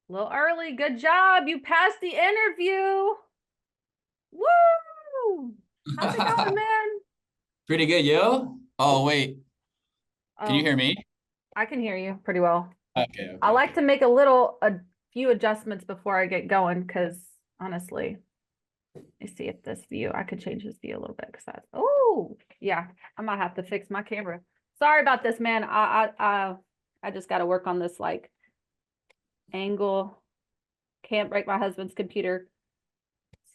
A little early. Good job. You passed the interview. Woo! How's it going, man? Pretty good, yo. Oh, wait. Can you Oh, hear me? I can hear you pretty well. Okay, I okay, like okay. to make a few adjustments before I get going because honestly, let me see if this view, I could change this view a little bit because oh, yeah, I might have to fix my camera. Sorry about this, man. I just got to work on this like angle. Can't break my husband's computer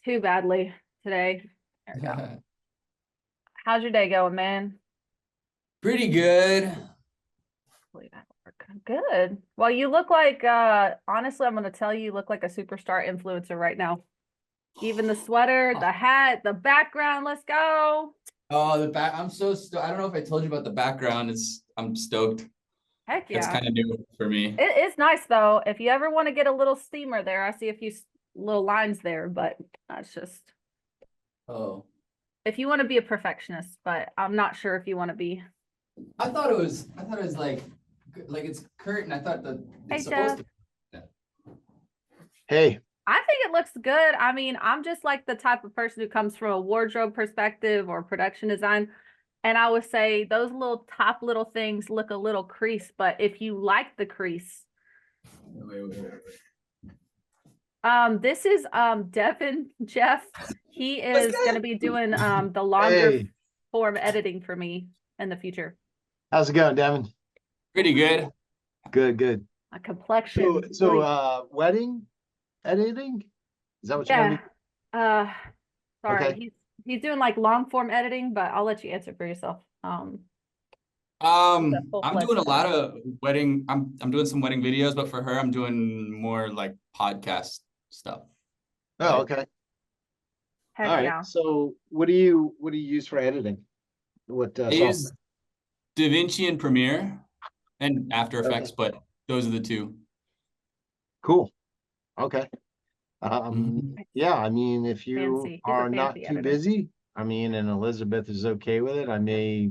too badly today. There we go. How's your day going, man? Pretty good. Hopefully that'll work. Good. Well, you look like honestly, I'm gonna tell you, you look like a superstar influencer right now. Even the sweater, the hat, the background. Let's go. Oh, the back. I'm so stoked. I don't know if I told you about the background. I'm stoked. Heck It's yeah. kind of new for me. It's nice though. If you ever want to get a little steamer there, I see a few little lines there, but that's just Oh, if you want to be a perfectionist, but I'm not sure if you want to be. I thought it was like it's curtain. I thought that Hey, it's supposed Jeff. to. Hey, I think it looks good. I mean, I'm just like the type of person who comes from a wardrobe perspective or production design. And I would say those little things look a little crease, but if you like the crease, Wait. this is Devin Jeff. He What's is going good? to be doing the longer hey, form editing for me in the future. how's it going, Devin? Pretty good. Good, good. A So, complexion, so, really. uh, wedding editing? Is that what you're gonna Yeah. be? Uh, sorry, Okay, he's doing like long form editing, but I'll let you answer for yourself. He's a I'm full-fledged doing a lot editor. of wedding. I'm doing some wedding videos, but for her, I'm doing more like podcast stuff. Oh, Like okay. All Heck right. yeah. So, what do you use for editing? What I use software? DaVinci and Premiere and After Effects, Okay, but those are the two. cool. Okay. Mhm. Yeah, I mean, if you Fancy. He's a are not fancy too editor. busy, I mean, and Elizabeth is okay with it, I may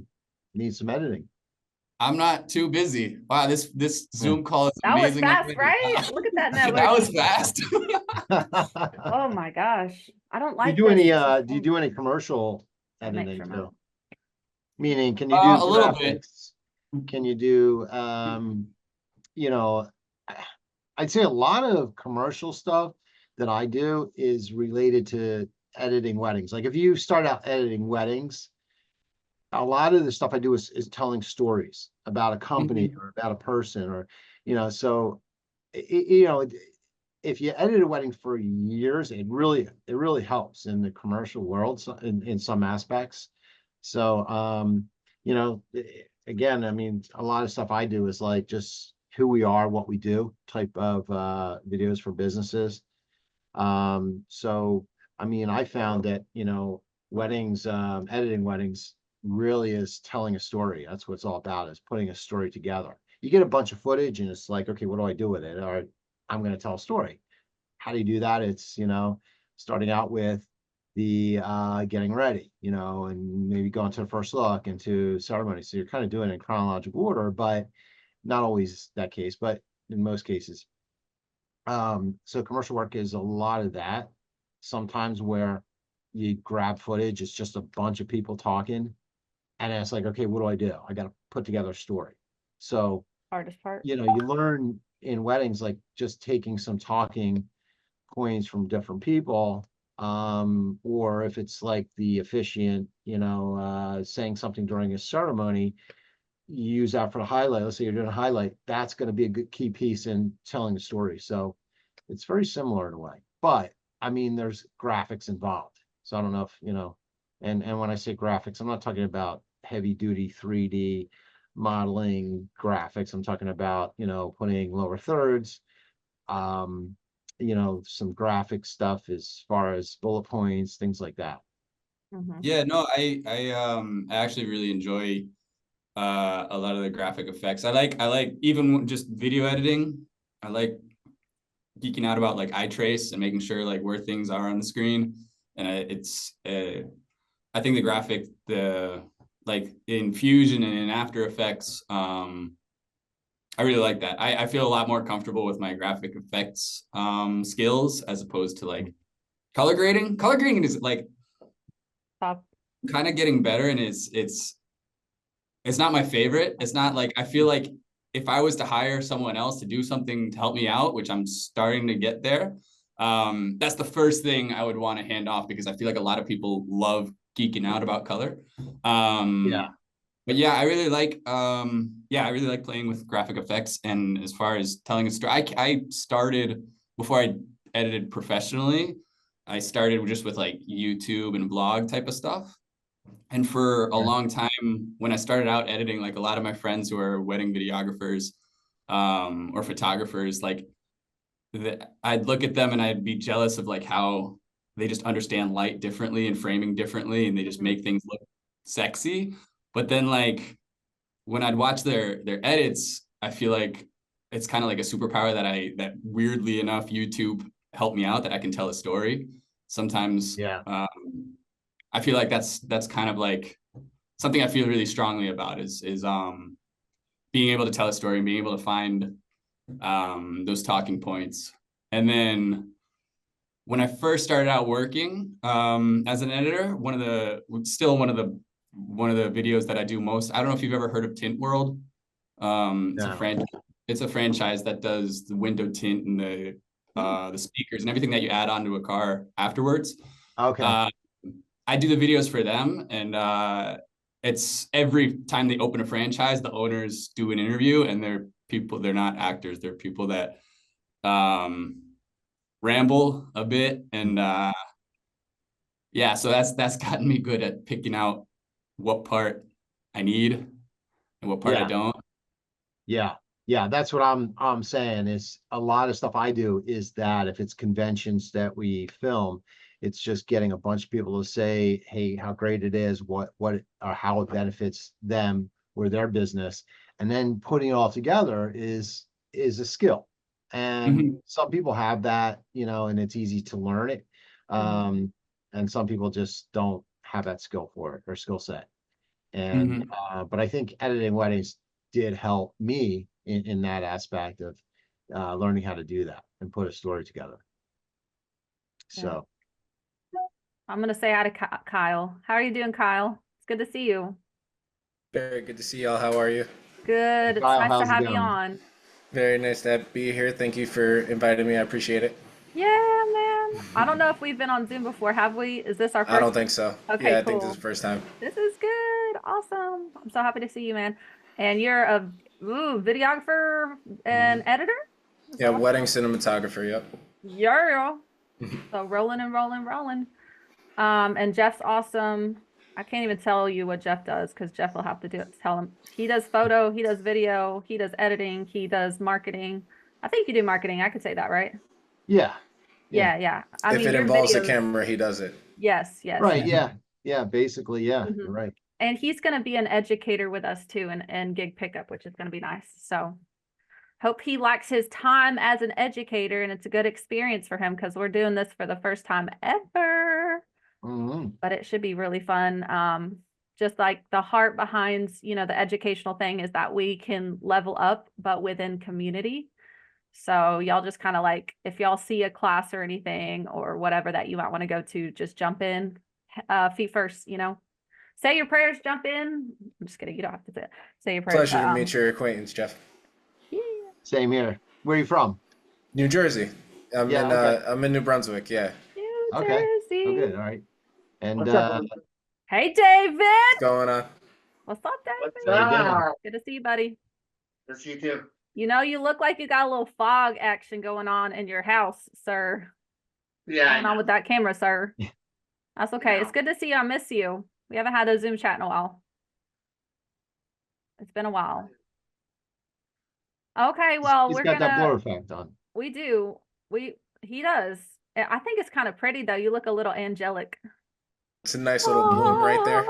need some editing. I'm not too busy. Wow, this Yeah. Zoom call is That was amazing fast, already. right? Look at that That network. was fast. Oh my gosh. I don't Do you like do this. any This is do you do any commercial make editing sure my too? Meaning, can you do A little bit. graphics? Can you do you know, I'd say a lot of commercial stuff that I do is related to editing weddings. Like if you start out editing weddings, a lot of the stuff I do is telling stories about a company Mhm. or about a person or so you know, if you edit a wedding for years, it really helps in the commercial world in some aspects. So again, I mean, a lot of stuff I do is like just who we are, what we do type of videos for businesses. So I mean, I found that, weddings, editing weddings really is telling a story. That's what it's all about, is putting a story together. You get a bunch of footage and it's like, okay, what do I do with it? All right, I'm going to tell a story. How do you do that? It's, starting out with the getting ready, and maybe going to the first look into ceremony. So you're kind of doing it in chronological order, but not always that case, but in most cases. So commercial work is a lot of that. Sometimes where you grab footage, it's just a bunch of people talking, and it's like, okay, what do I do? I got to put together a story. So, hardest part. you learn in weddings, like just taking some talking points from different people, or if it's like the officiant, saying something during a ceremony, you use that for the highlight. Let's say you're doing a highlight, that's going to be a good key piece in telling the story. So it's very similar in a way, but I mean, there's graphics involved. So I don't know if, and when I say graphics, I'm not talking about heavy duty 3D modeling graphics. I'm talking about, putting lower thirds, um, some graphic stuff as far as bullet points, things like that. Mhm. Yeah, no, I actually really enjoy a lot of the graphic effects. I like even just video editing. I like geeking out about like eye trace and making sure like where things are on the screen. And I think the graphic, the like in Fusion and in After Effects, I really like that. I feel a lot more comfortable with my graphic effects skills as opposed to like color grading. Color grading is like Stop. kind of getting better, and it's not my favorite. It's not like, I feel like if I was to hire someone else to do something to help me out, which I'm starting to get there, that's the first thing I would want to hand off, because I feel like a lot of people love geeking out about color. Yeah. But yeah, I really like playing with graphic effects. And as far as telling a story, I started before I edited professionally. I started just with like YouTube and blog type of stuff. And for a Okay. long time, when I started out editing, like a lot of my friends who are wedding videographers, or photographers, like I'd look at them and I'd be jealous of like how they just understand light differently and framing differently, and they just make things look sexy. But then like when I'd watch their edits, I feel like it's kind of like a superpower that weirdly enough YouTube helped me out, that I can tell a story. Sometimes Yeah. I feel like that's kind of like something I feel really strongly about is being able to tell a story and being able to find those talking points. And then when I first started out working as an editor, one of the videos that I do most, I don't know if you've ever heard of Tint World. No. It's a franchise that does the window tint and the speakers and everything that you add onto a car afterwards. Okay. I do the videos for them, and it's every time they open a franchise, the owners do an interview, and they're not actors, they're people that ramble a bit, and yeah, so that's gotten me good at picking out what part I need and what part I Yeah. don't. Yeah. Yeah. That's what I'm saying is a lot of stuff I do is that if it's conventions that we film, it's just getting a bunch of people to say, hey, how great it is, or how it benefits them or their business. And then putting it all together is a skill. And Mhm. some people have that, and it's easy to learn it. And some people just don't have that skill for it or skill set. And Mhm. but I think editing weddings did help me in that aspect of learning how to do that and put a story together. Yeah. So I'm gonna say hi to Kyle. How are you doing, Kyle? It's good to see you. Very good to see y'all. How are you? Good. It's Kyle, nice to how's it have you going? on. Very nice to be here. Thank you for inviting me. I appreciate it. Yeah, man. I don't know if we've been on Zoom before, have we? Is this our I first? don't think so. Okay, Yeah, I think this is cool. the first time. This is good. Awesome. I'm so happy to see you, man. And you're a videographer and editor? Is Yeah, that what? wedding cinematographer. Yep. Yeah. So rolling and rolling, rolling. And Jeff's awesome. I can't even tell you what Jeff does because Jeff will have to tell him. He does photo, he does video, he does editing, he does marketing. I think you do marketing. I could say that, right? Yeah. Yeah. Yeah, yeah. I If mean, it your involves the videos. camera, he does it. Yes, yes, Right. yes. Yeah. Yeah. Basically, yeah. Mhm. You're right. And he's going to be an educator with us too, and gig pickup, which is going to be nice. So hope he likes his time as an educator and it's a good experience for him because we're doing this for the first time ever. Mhm. But it should be really fun. Just like the heart behind, the educational thing is that we can level up, but within community. So y'all just kind of like, if y'all see a class or anything or whatever that you might want to go to, just jump in, feet first, say your prayers, jump in. I'm just kidding. You don't have to say your prayers. Pleasure to meet your acquaintance, Jeff. Yeah. Same here. Where are you from? New Jersey. Yeah. Okay. I'm in New Brunswick. Yeah. New Okay. Jersey. Oh, good. All right. And What's up? Hey, David. What's going on? What's up, David? What's how you doing? up? Good to see you, buddy. Good to see you too. You look like you got a little fog action going on in your house, sir. Yeah, I Going on know. with that camera, sir. That's okay. It's know. good to see you. I miss you. We haven't had a Zoom chat in a while. It's been a while. Okay, well, He's we're got that blur gonna, effect on. we do. He does. I think it's kind of pretty though. You look a little angelic. It's a nice little bloom right there.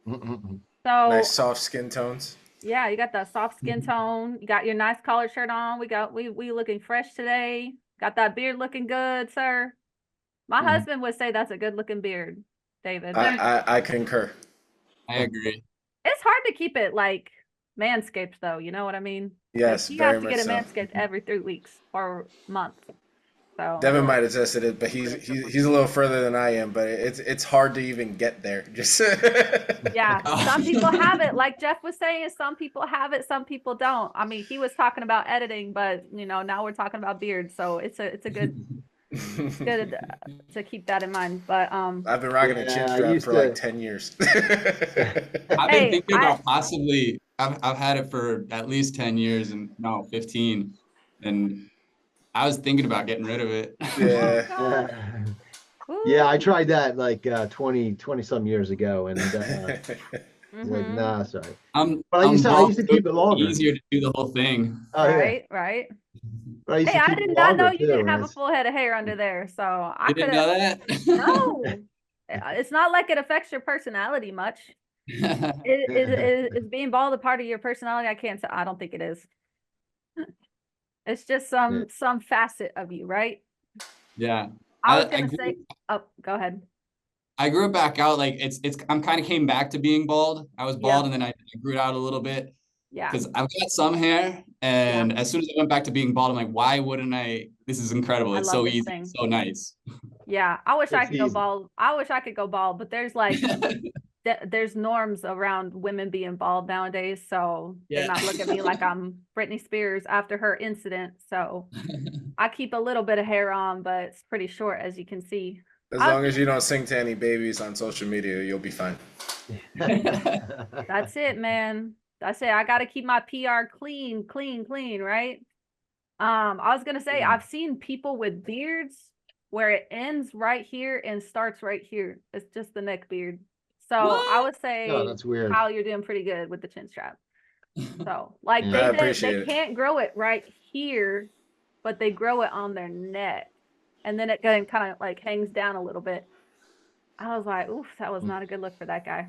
Mhm. So Nice soft skin tones. yeah, you got the soft skin tone. You got your nice collared shirt on. We looking fresh today. Got that beard looking good, sir. My Mhm. husband would say that's a good looking beard, David. I concur. I agree. It's hard to keep it like Manscaped though, you know what I mean? Yes, He very has to much get a so. Manscaped every 3 weeks or month. So Devin might have tested it, but he's a little further than I am. But it's hard to even get there. Just yeah, some people have it. Like Jeff was saying, some people have it, some people don't. I mean, he was talking about editing, but now we're talking about beards, so it's a good to keep that in mind. But I've been rocking a chin Yeah, I strap used for like to. 10 years. I've been Hey, thinking about possibly. I've had it for at least 10 years and no 15, and I was thinking about getting rid of it. Yeah. gosh. Yeah, I Woo. tried that like 20 some years ago, and like, Mhm. nah, sorry. I'm But I I'm used to bald, so keep it it's longer. easier to do the whole thing. Oh yeah, Right, right. but I used Hey, to I keep it did not know longer you too, didn't and have a full head of hair under there, so I You could didn't have. know that? No, it's not like it affects your personality much. Is being bald a part of your personality? I can't say. I don't think it is. It's just Yeah. some facet of you, right? Yeah. I was I gonna grew say. Oh, go ahead. I grew it back out. Like I'm kind of came back to being bald. I was bald Yeah, and then I grew it out a little bit yeah, because I've got some hair. yeah. And as soon as I went back to being bald, I'm like, why wouldn't I? This is incredible. I It's love so this easy. thing. It's so nice. Yeah, I wish I It's could go easy. bald. I wish I could go bald, but there's like there's norms around women being bald nowadays, so they Yeah. might look at me like I'm Britney Spears after her incident. So I keep a little bit of hair on, but it's pretty short, as you can see. As I was long as gonna, you don't sing to any babies on social media, you'll be fine. that's it, man. That's it. I got to keep my PR clean, clean, clean, right? I was gonna say I've seen people with beards where it ends right here and starts right here. It's just the neck beard. So I What? would No, say, that's weird. Kyle, you're doing pretty good with the chin strap. So like Yeah. they I did, they appreciate it. can't grow it right here, but they grow it on their neck, and then it kind of like hangs down a little bit. I was like, oof, that was not a good look for that guy.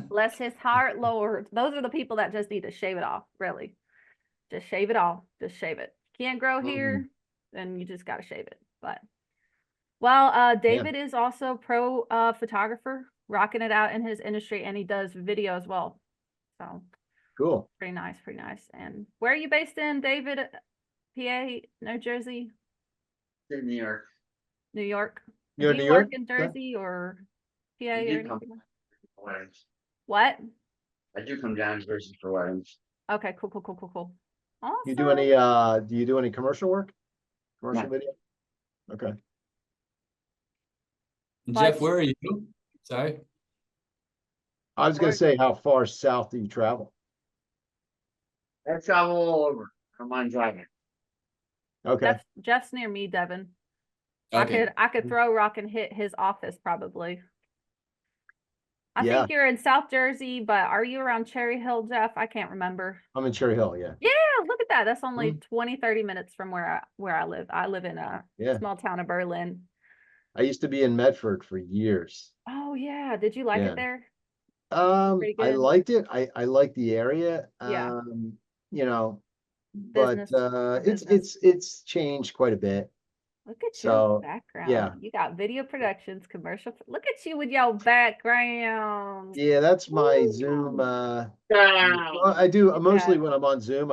Bless his heart, Lord. Those are the people that just need to shave it off, really. Just shave it off. Just shave it. Can't grow here, then you just gotta shave it. But well, Yeah. David is also pro photographer, rocking it out in his industry, and he does video as well. So Cool. pretty nice, pretty nice. And where are you based in, David? PA, New Jersey, In New York. New York? You're in Do New you work York? in Okay. Jersey or PA I or do come anything? for weddings. What? I do come down to Jersey for weddings. Okay, cool, cool, cool, cool, cool. You do Awesome. any do you do any commercial work? Commercial No. video? Okay. Jeff, But where are you? Sorry. I was gonna Or- say, how far south do you travel? I travel all over. I don't mind driving. Okay. Jeff's near me, Devin. Okay. I could throw rock and hit his office probably. I Yeah, think you're in South Jersey, but are you around Cherry Hill, Jeff? I can't remember. I'm in Cherry Hill, yeah. Yeah, look at that. That's only Mm. 20, 30 minutes from where I live. I live in a Yeah. small town of Berlin. I used to be in Medford for years. Oh yeah. Did you like Yeah. it there? Pretty I good. liked it. I liked the area. Yeah. You know, but Business for business. it's changed quite a bit. Look at So, your background. yeah. You got video productions, commercial. Look at you with your background. Yeah, that's my Woo. Zoom. Well, Down. I do Look at mostly that. when I'm on Zoom,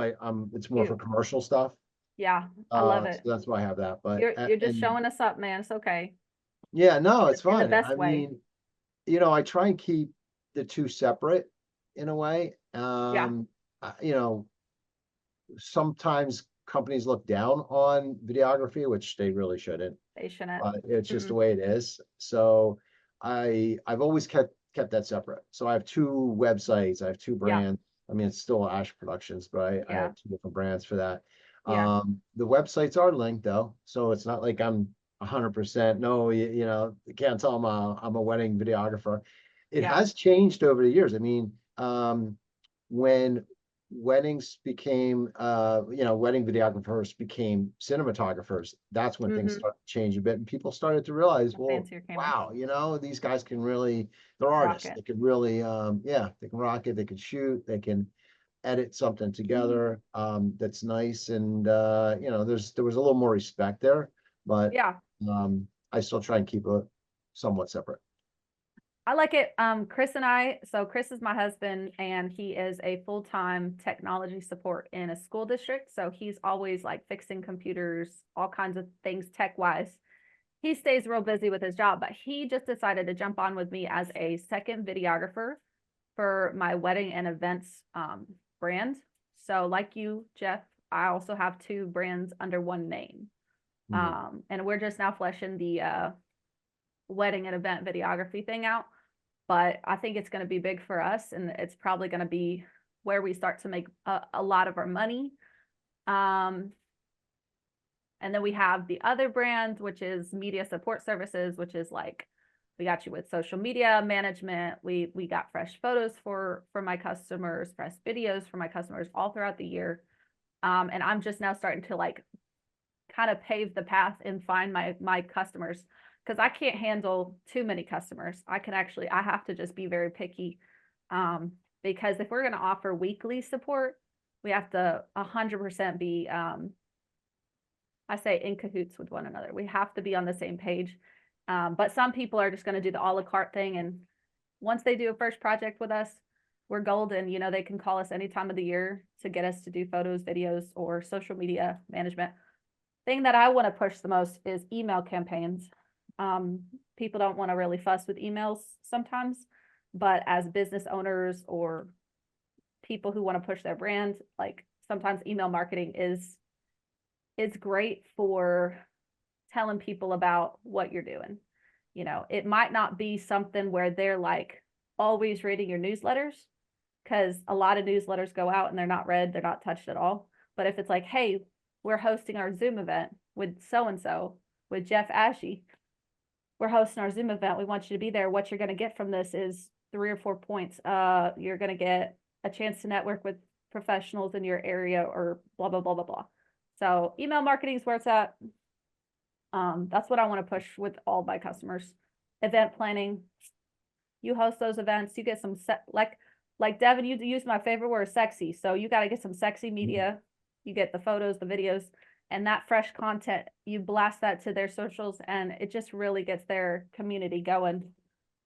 it's more for Cute. commercial stuff. Yeah, I love So it. that's why I have that. But You're just and showing us up, man. It's okay. yeah, no, it's In the fine. best I way. mean, I try and keep the two separate in a way. You know, sometimes companies look down on videography, which they really shouldn't. They shouldn't. It's just the way it is. So I've always kept that separate. So I have two websites, I have two Yeah. brands. I mean, it's still Ashe Productions, but I Yeah. have two different brands for that. Yeah. The websites are linked though, so it's not like I'm 100%. No, you can't tell I'm a wedding videographer. It Yeah. has changed over the years. I mean, when weddings became wedding videographers became cinematographers, that's when things Mhm. started to change a bit, and people started to realize, well, Fancier camera. wow, these guys can really, they're Rock artists. it. They can really they can rock it, they can shoot, they can edit something together that's nice. And there was a little more respect there, but Yeah. I still try and keep it somewhat separate. I like it. Chris is my husband and he is a full-time technology support in a school district. So he's always like fixing computers, all kinds of things tech-wise. He stays real busy with his job, but he just decided to jump on with me as a second videographer for my wedding and events brand. So like you, Jeff, I also have 2 brands under one name. And we're just now fleshing the wedding and event videography thing out. But I think it's going to be big for us, and it's probably going to be where we start to make a lot of our money. And then we have the other brand, which is media support services, which is like we got you with social media management. We got fresh photos for my customers, fresh videos for my customers all throughout the year. And I'm just now starting to like kind of pave the path and find my customers, because I can't handle too many customers. I have to just be very picky, because if we're going to offer weekly support, we have to 100% be, I say in cahoots with one another. We have to be on the same page. But some people are just going to do the a la carte thing. And once they do a first project with us, we're golden. You know, they can call us any time of the year to get us to do photos, videos, or social media management. Thing that I want to push the most is email campaigns. People don't want to really fuss with emails sometimes, but as business owners or people who want to push their brand, like sometimes email marketing is great for telling people about what you're doing. You know, it might not be something where they're like always reading your newsletters, because a lot of newsletters go out and they're not read, they're not touched at all. But if it's like, hey, we're hosting our Zoom event with so-and-so, with Jeff Ashe, we're hosting our Zoom event. We want you to be there. What you're going to get from this is 3 or 4 points. You're going to get a chance to network with professionals in your area, or blah, blah, blah, blah, blah. So email marketing is where it's at. That's what I want to push with all my customers. Event planning. You host those events, you get some like Devin, you used my favorite word, sexy. So you got to get some sexy media. You get the photos, the videos, and that fresh content. You blast that to their socials, and it just really gets their community going.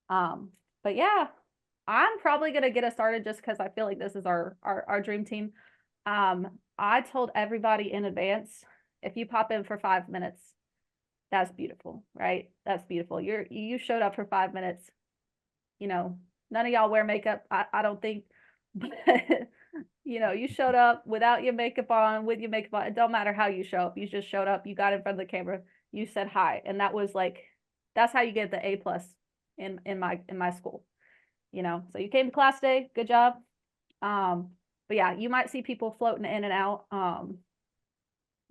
But yeah, I'm probably gonna get us started just because I feel like this is our dream team. I told everybody in advance, if you pop in for 5 minutes, that's beautiful, right? That's beautiful. You showed up for 5 minutes. You know, none of y'all wear makeup, I don't think, but you know, you showed up without your makeup on, with your makeup on. It don't matter how you show up. You just showed up, you got in front of the camera, you said hi. And that was like, that's how you get the A+ in my school, you know? So you came to class today, good job. But yeah, you might see people floating in and out.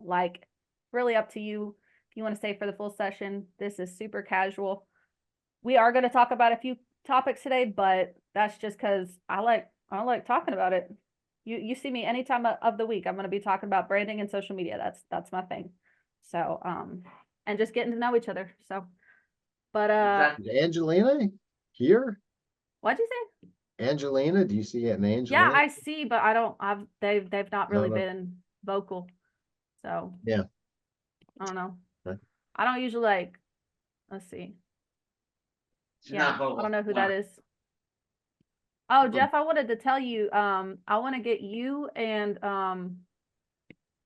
Like really up to you. If you want to stay for the full session, this is super casual. We are going to talk about a few topics today, but that's just because I like talking about it. You see me anytime of the week, I'm going to be talking about branding and social media. That's my thing. So, and just getting to know each other. So, but, Exactly. Is Angelina here? what'd you say? Angelina, do you see it in Angelina? Yeah, I see, but they've not really No. been vocal. So, Yeah. I don't know. Okay. I don't usually like, let's see. She's Yeah, not vocal. I don't know who that Wow. is. Oh, Jeff, I wanted to tell you, I want to get you and,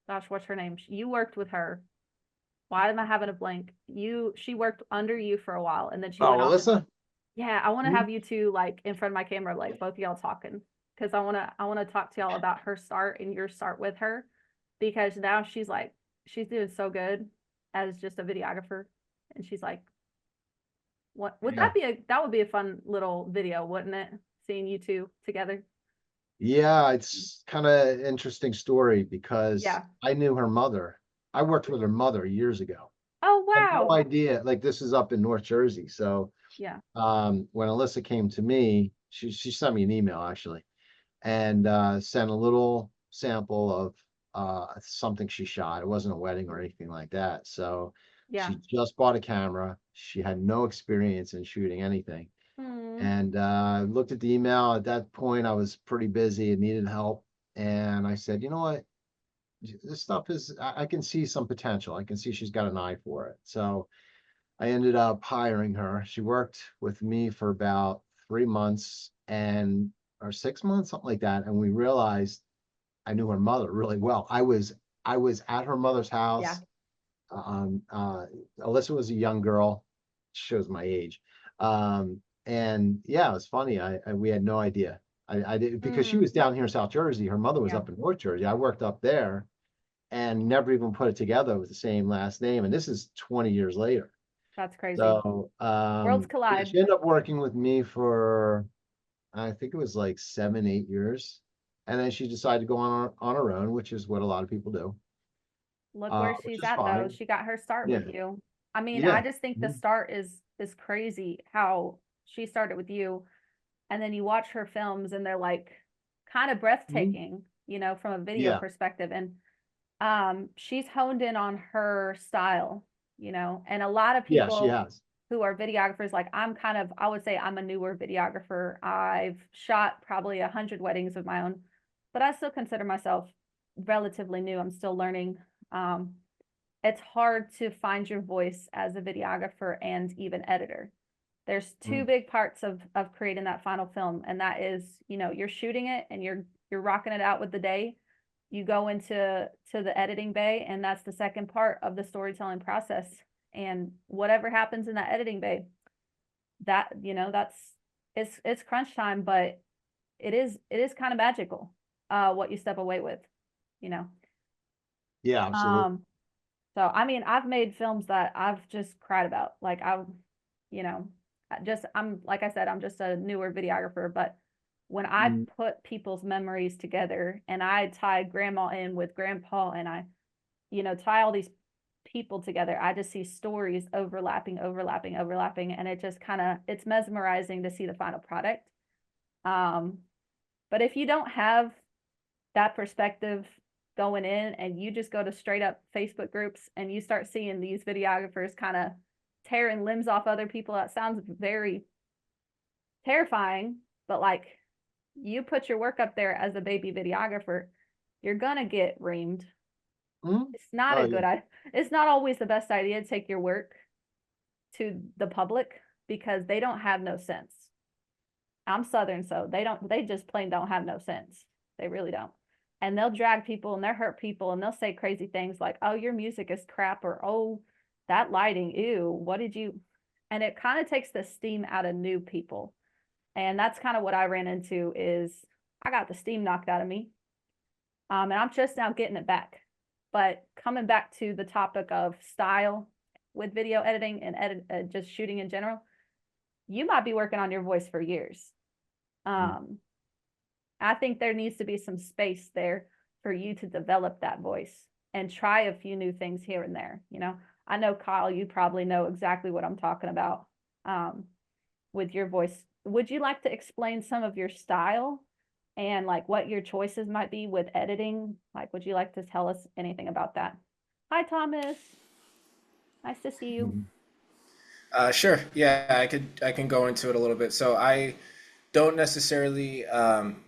gosh, what's her name? You worked with her. Why am I having a blank? She worked under you for a while, and then she Oh, went off. Alyssa? Yeah, I want to Mhm. have you two like in front of my camera, like both of y'all talking, because I want to talk to y'all about her start and your start with her, because now she's doing so good as just a videographer, and she's like, what would Yeah. that would be a fun little video, wouldn't it? Seeing you two together. Yeah, it's kind of interesting story because Yeah. I knew her mother. I worked with her mother years ago. Oh I had no wow. idea, like this is up in North Jersey. So Yeah. when Alyssa came to me, she sent me an email actually, and sent a little sample of something she shot. It wasn't a wedding or anything like that. So Yeah. she just bought a camera. She had no experience in shooting anything. And looked at the email. At that point, I was pretty busy and needed help. And I said, you know what? This stuff is, I can see some potential. I can see she's got an eye for it. So I ended up hiring her. She worked with me for about 3 months or 6 months, something like that. And we realized I knew her mother really well. I was at her mother's house. Alyssa was a young girl, shows my age. And yeah, it was funny. We had no idea. I did because she was down here in South Jersey. Her mother was Yeah. up in North Jersey. I worked up there and never even put it together with the same last name. And this is 20 years later. That's crazy. So Worlds yeah, collide. she ended up working with me for I think it was like 7, 8 years. And then she decided to go on her own, which is what a lot of people do. Look where Which she's is at though. fine. She got her start Yeah. with you. I mean, Yeah. I just think the start is crazy how she started with you, and then you watch her films and they're like kind of breathtaking, you know, from a video Yeah. perspective. And she's honed in on her style, you know, and a lot of Yeah, she people has. who are videographers, like I would say I'm a newer videographer. I've shot probably 100 weddings of my own, but I still consider myself relatively new. I'm still learning. Um, it's hard to find your voice as a videographer and even editor. There's two big parts of creating that final film, and that is, you know, you're shooting it and you're rocking it out with the day. You go into the editing bay, and that's the second part of the storytelling process. And whatever happens in that editing bay, that, you know, it's crunch time, but it is kind of magical, what you step away with, you know. Yeah, absolutely. So I mean, I've made films that I've just cried about. Like you know, I'm like I said, I'm just a newer videographer, but when I put people's memories together and I tie grandma in with grandpa and I, you know, tie all these people together, I just see stories overlapping, and it just it's mesmerizing to see the final product. But if you don't have that perspective going in and you just go to straight up Facebook groups and you start seeing these videographers kind of tearing limbs off other people, that sounds very terrifying. But like, you put your work up there as a baby videographer, you're gonna get reamed. It's not a good idea. It's not always the best idea to take your work to the public because they don't have no sense. I'm Southern, so they just plain don't have no sense. They really don't. And they'll drag people and they'll hurt people and they'll say crazy things like, oh, your music is crap, or oh, that lighting, ew, what did you? And it kind of takes the steam out of new people. And that's kind of what I ran into is I got the steam knocked out of me. And I'm just now getting it back. But coming back to the topic of style with video editing and just shooting in general, you might be working on your voice for years. I think there needs to be some space there for you to develop that voice and try a few new things here and there. You know, I know, Kyle, you probably know exactly what I'm talking about with your voice. Would you like to explain some of your style and like what your choices might be with editing? Like, would you like to tell us anything about that? Hi, Thomas. Nice to see you. Sure. Yeah, I can go into it a little bit. So I don't necessarily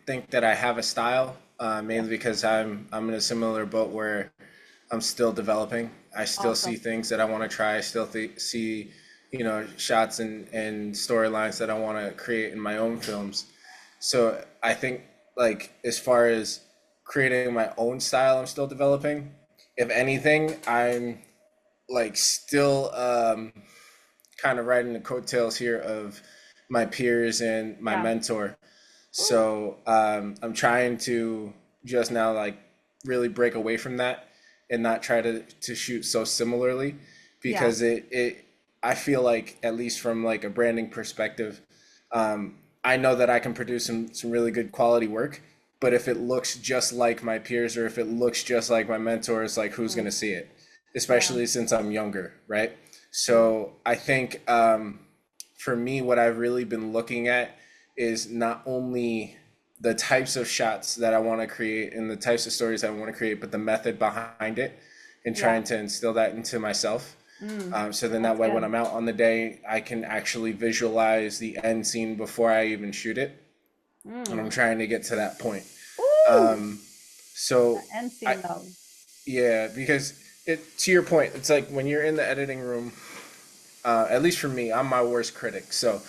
think that I have a style, mainly because I'm in a similar boat where I'm still developing. I still see things that I want to try. I still see, you know, shots and storylines that I want to create in my own films. So I think, like, as far as creating my own style, I'm still developing. If anything, I'm like still kind of riding the coattails here of my peers and my mentor. So I'm trying to just now like really break away from that and not try to shoot so similarly, because it I feel like, at least from like a branding perspective, I know that I can produce some really good quality work, but if it looks just like my peers or if it looks just like my mentors, like, who's going to see it? Especially since I'm younger, right? So I think for me, what I've really been looking at is not only the types of shots that I want to create and the types of stories I want to create, but the method behind it, and trying to instill that into myself. So then that way, when I'm out on the day, I can actually visualize the end scene before I even shoot it. And I'm trying to get to that point. So the end scene though. yeah, because to your point, it's like when you're in the editing room, At least for me, I'm my worst critic. So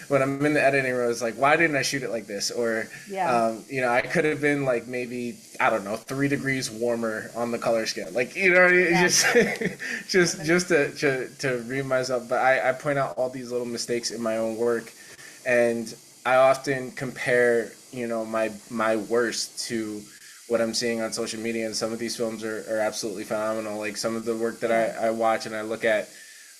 when I'm in the editing room, it's like, why didn't I shoot it like this? Or, Yeah. you know, I could have been like maybe, I don't know, 3 degrees warmer on the color scale. Like, you know what I mean? Yeah. Just to read myself. But I point out all these little mistakes in my own work. And I often compare, you know, my worst to what I'm seeing on social media. And some of these films are absolutely phenomenal. Like some of the work that I watch and I look at,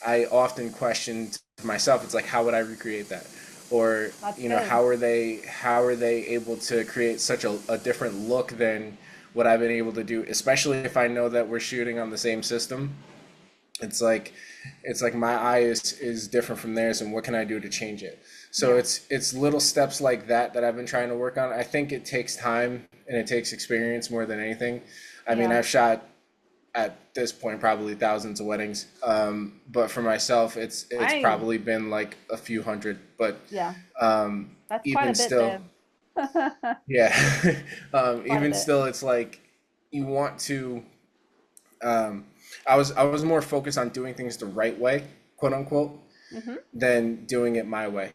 I often question to myself, it's like, how would I recreate that? Or, That's you know, good. how are they able to create such a different look than what I've been able to do, especially if I know that we're shooting on the same system. It's like my eye is different from theirs, and what can I do to change it? So Yeah. it's little steps like that that I've been trying to work on. I think it takes time and it takes experience more than anything. I mean, Yeah. I've shot at this point probably thousands of weddings, but for myself, it's Dang. probably been like a few hundred. But Yeah. That's quite even a bit, still, Dave. yeah, Quite a even bit. still, it's like you want to. I was more focused on doing things the right way, quote unquote, Hmm. than doing it my way.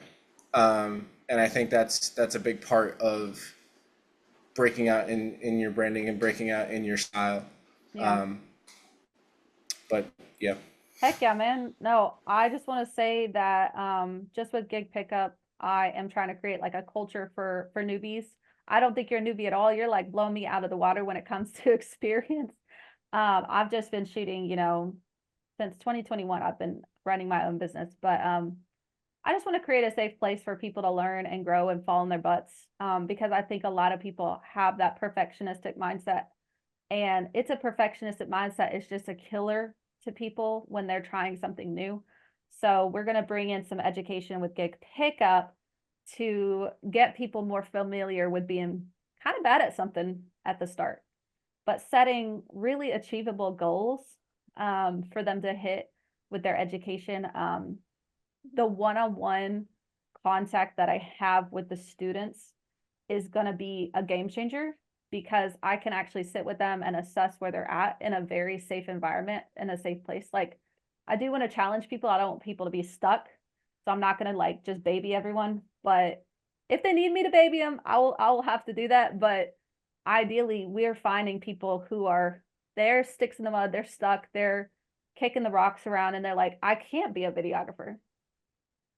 And I think that's a big part of breaking out in your branding and breaking out in your style. Yeah. Um, but yeah. Heck yeah, man. No, I just want to say that just with gig pickup, I am trying to create like a culture for newbies. I don't think you're a newbie at all. You're like blowing me out of the water when it comes to experience. I've just been shooting, you know, since 2021. I've been running my own business, but I just want to create a safe place for people to learn and grow and fall in their butts. Because I think a lot of people have that perfectionistic mindset, and it's a perfectionistic mindset. It's just a killer to people when they're trying something new. So we're going to bring in some education with gig pickup to get people more familiar with being kind of bad at something at the start, but setting really achievable goals for them to hit with their education. The one-on-one contact that I have with the students is going to be a game changer, because I can actually sit with them and assess where they're at in a very safe environment, in a safe place. Like, I do want to challenge people. I don't want people to be stuck. So I'm not going to like just baby everyone, but if they need me to baby them, I will have to do that. But ideally, we're finding people who are they're sticks in the mud, they're stuck, they're kicking the rocks around, and they're like, I can't be a videographer.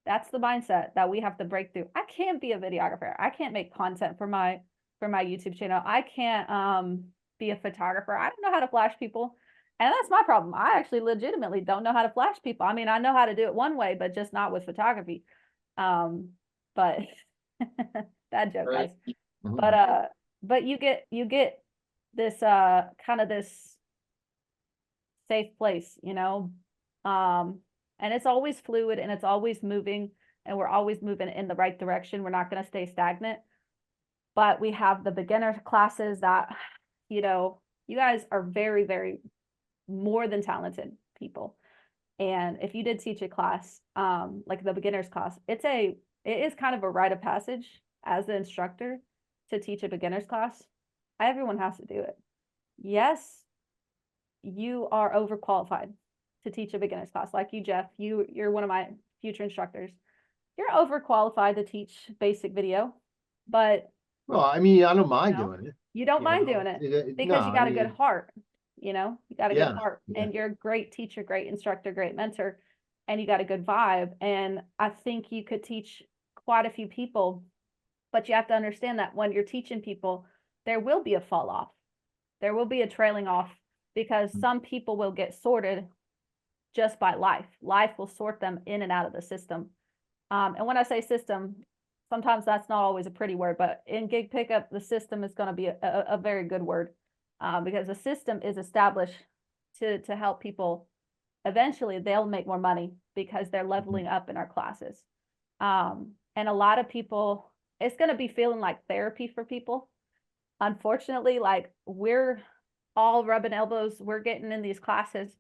That's the mindset that we have to break through. I can't be a videographer. I can't make content for my YouTube channel. I can't be a photographer. I don't know how to flash people. And that's my problem. I actually legitimately don't know how to flash people. I mean, I know how to do it one way, but just not with photography. But bad joke, guys. Right. Mhm. But you get this kind of this safe place, you know. And it's always fluid and it's always moving, and we're always moving in the right direction. We're not going to stay stagnant. But we have the beginner classes that, you know, you guys are very, very more than talented people. And if you did teach a class, like the beginner's class, it is kind of a rite of passage as the instructor to teach a beginner's class. Everyone has to do it. Yes, you are overqualified to teach a beginner's class. Like you, Jeff, you're one of my future instructors. You're overqualified to teach basic video, but Well, I mean, I don't you mind know, doing it. you don't You mind know, doing it no, because you I got a good mean, heart. You know, you got a good yeah, heart, yeah. and you're a great teacher, great instructor, great mentor, and you got a good vibe. And I think you could teach quite a few people, but you have to understand that when you're teaching people, there will be a fall off. There will be a trailing off, because some people will get sorted just by life. Life will sort them in and out of the system. And when I say system, sometimes that's not always a pretty word, but in gig pickup, the system is going to be a very good word, because the system is established to help people. Eventually, they'll make more money because they're leveling up in our classes. And a lot of people, it's going to be feeling like therapy for people. Unfortunately, like we're all rubbing elbows, we're getting in these classes,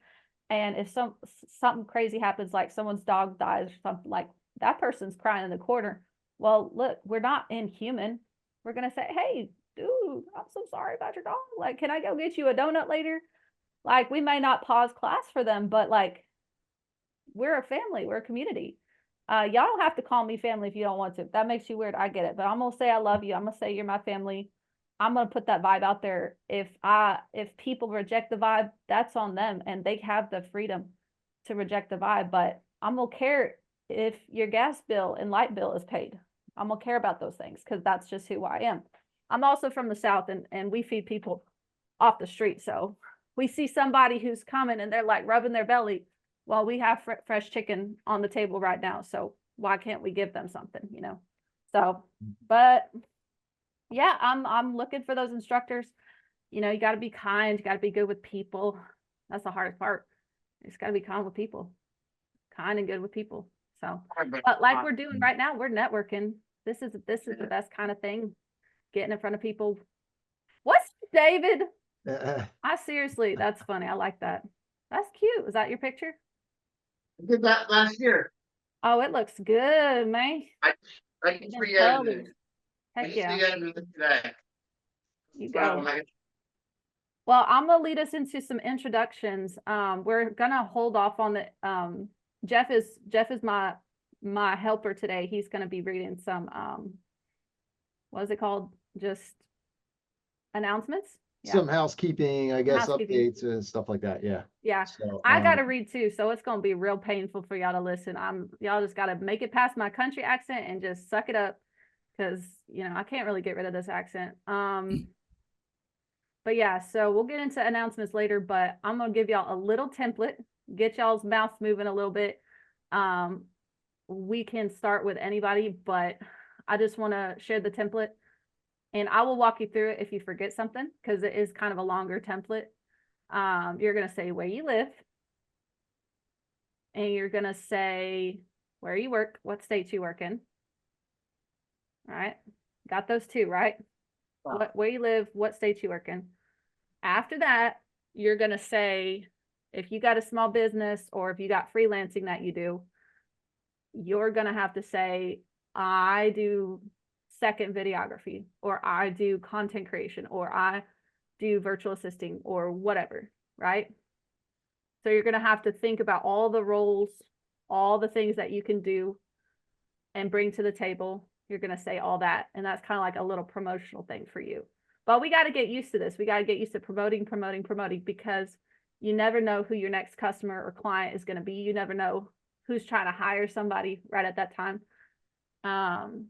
and if something crazy happens, like someone's dog dies or something, like that person's crying in the corner. Well, look, we're not inhuman. We're gonna say, hey, dude, I'm so sorry about your dog. Like, can I go get you a donut later? Like, we may not pause class for them, but like, we're a family, we're a community. Y'all don't have to call me family if you don't want to. If that makes you weird, I get it. But I'm gonna say I love you. I'm gonna say you're my family. I'm gonna put that vibe out there. If people reject the vibe, that's on them, and they have the freedom to reject the vibe. But I'm gonna care if your gas bill and light bill is paid. I'm gonna care about those things because that's just who I am. I'm also from the South, and we feed people off the street. So we see somebody who's coming and they're like rubbing their belly. Well, we have fresh chicken on the table right now. So why can't we give them something, you know? So, but yeah, I'm looking for those instructors. You know, you got to be kind. You got to be good with people. That's the hardest part. You just got to be kind with people, kind and good with people. So, but like we're doing right now, we're networking. This is the best kind of thing. Getting in front of people. What's David? I seriously, that's funny. I like that. That's cute. Is that your picture? I did that last year. Oh, it looks good, man. I can It's free colors. edit it. I Heck can yeah. free edit it today. You Wow, go. my- Well, I'm gonna lead us into some introductions. We're gonna hold off on the Jeff is my helper today. He's gonna be reading some what is it called? Just announcements. Yeah. Some housekeeping, I guess, Housekeeping. updates and stuff like that, yeah. Yeah. So, I gotta read too, so it's gonna be real painful for y'all to listen. Y'all just gotta make it past my country accent and just suck it up, because you know I can't really get rid of this accent. But yeah, so we'll get into announcements later. But I'm gonna give y'all a little template, get y'all's mouths moving a little bit. We can start with anybody, but I just want to share the template, and I will walk you through it if you forget something, because it is kind of a longer template. You're going to say where you live, and you're going to say where you work, what state you work in. All right. Got those two, right? Where you live, what state you work in. After that, you're going to say if you got a small business or if you got freelancing that you do, you're going to have to say, I do second videography, or I do content creation, or I do virtual assisting, or whatever, right? So you're going to have to think about all the roles, all the things that you can do and bring to the table. You're going to say all that. And that's kind of like a little promotional thing for you. But we got to get used to this. We got to get used to promoting, because you never know who your next customer or client is going to be. You never know who's trying to hire somebody right at that time. So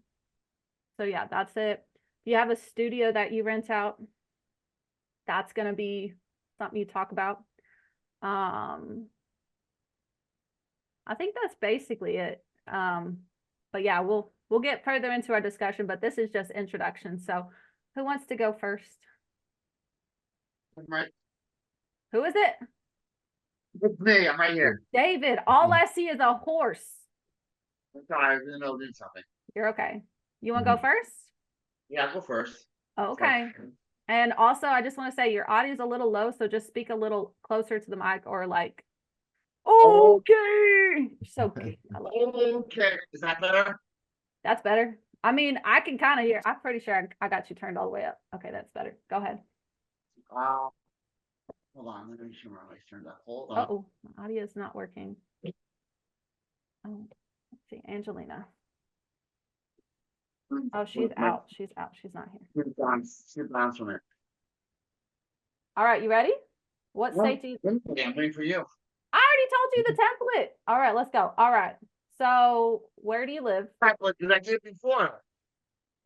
yeah, that's it. If you have a studio that you rent out, that's going to be something you talk about. I think that's basically it. But yeah, we'll get further into our discussion, but this is just introduction. So who wants to go first? I'm right. Who is it? It's me. I'm right here. David. All I see is a horse. I'm sorry. I was in the middle of doing something. You're okay. You want to go first? Yeah, I'll go first. Okay. And also, I just want to say your audio is a little low, so just speak a little closer to the mic, or like, okay. So cute. Okay. Is that better? That's better. I mean, I can kind of hear. I'm pretty sure I got you turned all the way up. Okay, that's better. Go ahead. Hold on. Let me make sure my mic's turned up. Hold on. Uh-oh, my audio is not working. Oh, let's see, Angelina. Oh, she's out. She's out. She's not here. Shoot bounce from it. All right, you ready? What state do you? I'm waiting for you. I already told you the template. All right, let's go. All right. So, where do you live? Did I do it before?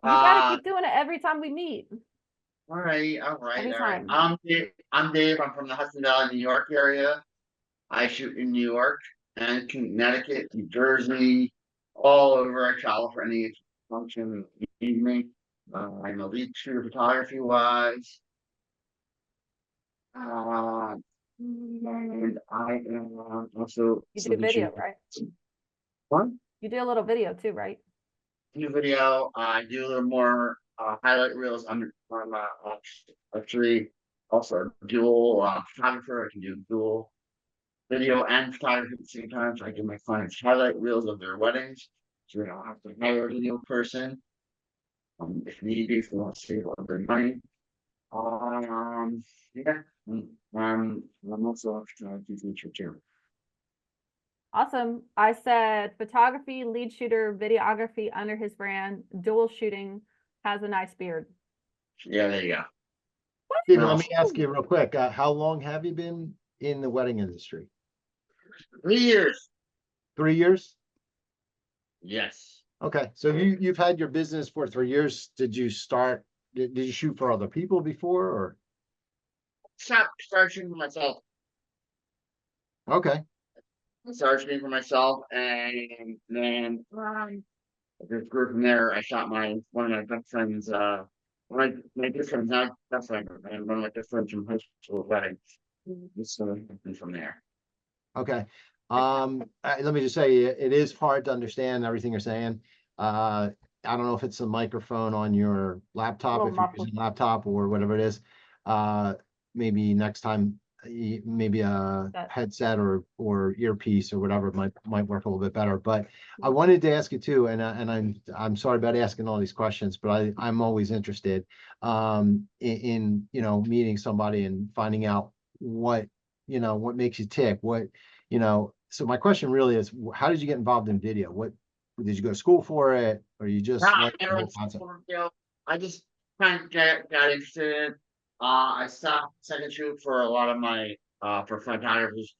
You gotta keep doing it every time we meet. All right. Every All time. right. I'm Dave. I'm from the Hudson Valley, New York area. I shoot in New York and Connecticut, New Jersey, all over. I travel for any function you need me. I'm a lead shooter photography wise. And I am also You do video, right? What? You do a little video too, right? Do video. I do a little more highlight reels. I'm actually also a dual photographer. I can do dual video and photography at the same time. So I give my clients highlight reels of their weddings, so they don't have to hire a video person. If need be, if they want to save a little bit of money. Yeah. I'm also a photography teacher too. Awesome. I said photography, lead shooter, videography under his brand, dual shooting, has a nice beard. Yeah, there you go. Steven, let me ask you real quick, how long have you been in the wedding industry? 3 years. 3 years? Yes. Okay, so you've had your business for 3 years. Did you shoot for other people before or? Start shooting for myself. Okay, Started shooting for myself, and then I just grew from there. I shot one of my best friends, one of my good friends, not best friend, and one of my good friends from high school wedding. Just from there. okay. Let me just say, it is hard to understand everything you're saying. I don't know if it's the microphone on your laptop, Little if you're muffled. using a laptop or whatever it is. Maybe next time, maybe a That- headset or earpiece or whatever might work a little bit better. But I wanted to ask you too, and I'm sorry about asking all these questions, but I'm always interested in meeting somebody and finding out what makes you tick, so my question really is, how did you get involved in video? What did you go to school for it, or you just I like the never whole went to concept? school for video. I just kind of got interested. I stopped second shoot for a lot of my for photographers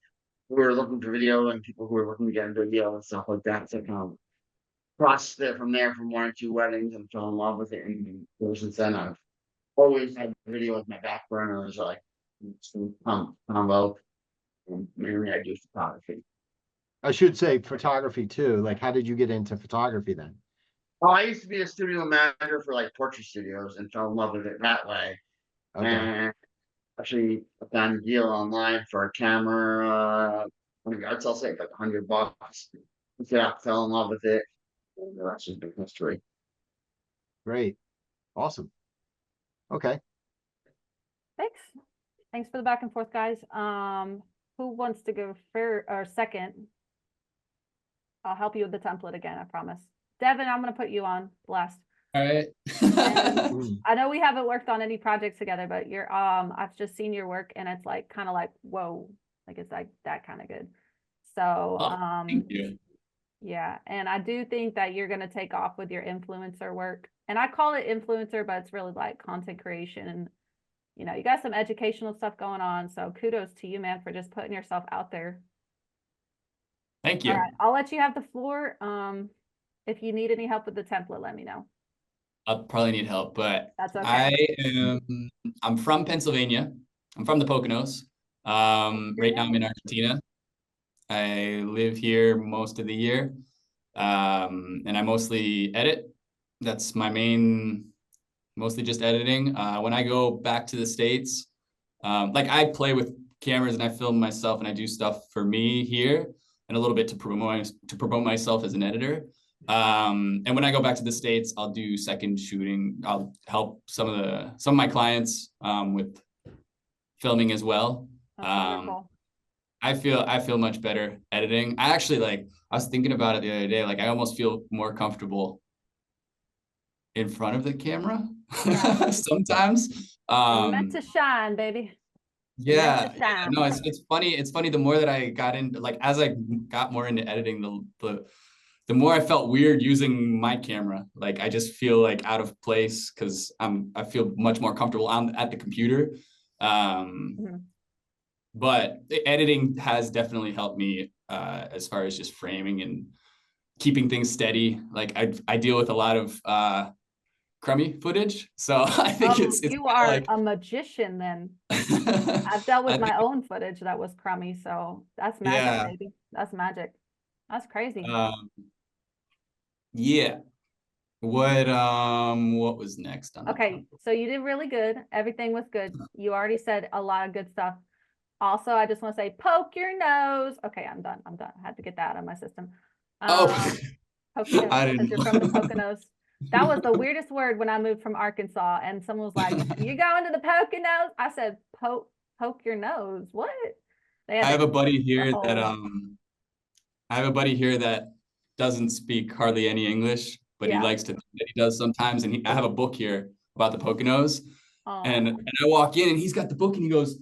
who were looking for video and people who were looking to get into video and stuff like that. So kind of processed it from there from 1 or 2 weddings and fell in love with it. And ever since then, I've always had video as my back burner. It was like combo, and mainly I do photography. I should say photography too. Like, how did you get into photography then? Oh, I used to be a studio manager for like portrait studios and fell in love with it that way. Okay, And actually, I found a deal online for a camera. I'll say like $100. Yeah, fell in love with it. And the rest is big history. great, awesome. Okay, Thanks. Thanks for the back and forth, guys. Who wants to go second? I'll help you with the template again, I promise. Devin, I'm gonna put you on last. All right. I know we haven't worked on any projects together, but I've just seen your work and it's like kind of like, whoa, like it's like that kind of good. So Thank you. yeah, and I do think that you're gonna take off with your influencer work. And I call it influencer, but it's really like content creation, and you got some educational stuff going on. So kudos to you, man, for just putting yourself out there. Thank you. All right, I'll let you have the floor. If you need any help with the template, let me know. I'll probably need help, but That's okay. I'm from Pennsylvania. I'm from the Poconos. Right now I'm in Argentina. I live here most of the year. And I mostly edit. That's my main, mostly just editing. When I go back to the States, like I play with cameras and I film myself and I do stuff for me here and a little bit to promote myself as an editor. And when I go back to the States, I'll do second shooting. I'll help some of my clients with filming as well. That's wonderful. I feel much better editing. I was thinking about it the other day. Like I almost feel more comfortable in front of the camera sometimes. You're meant to shine, baby. Yeah, shine. no, it's funny. It's funny. The more that I got into, like, as I got more into editing, the more I felt weird using my camera. Like I just feel like out of place because I feel much more comfortable at the computer. But editing has definitely helped me as far as just framing and keeping things steady. Like I deal with a lot of crummy footage, so I think it's you are a magician then. I've dealt with my own footage that was crummy, so that's magic, baby. That's magic. That's crazy. Yeah. What was next on Okay, so you did really good. Everything was good. You already said a lot of good stuff. Also, I just want to say, poke your nose. Okay, I'm done. I had to get that out of my system. Poke your nose, I didn't because you're from the Poconos. That was the weirdest word when I moved from Arkansas, and someone was like, "You going to the Poconos?" I said, "Poke your nose." What? I have a buddy here that doesn't speak hardly any English, but he likes to think that he does sometimes. And I have a book here about the Poconos, and I walk in and he's got the book and he goes,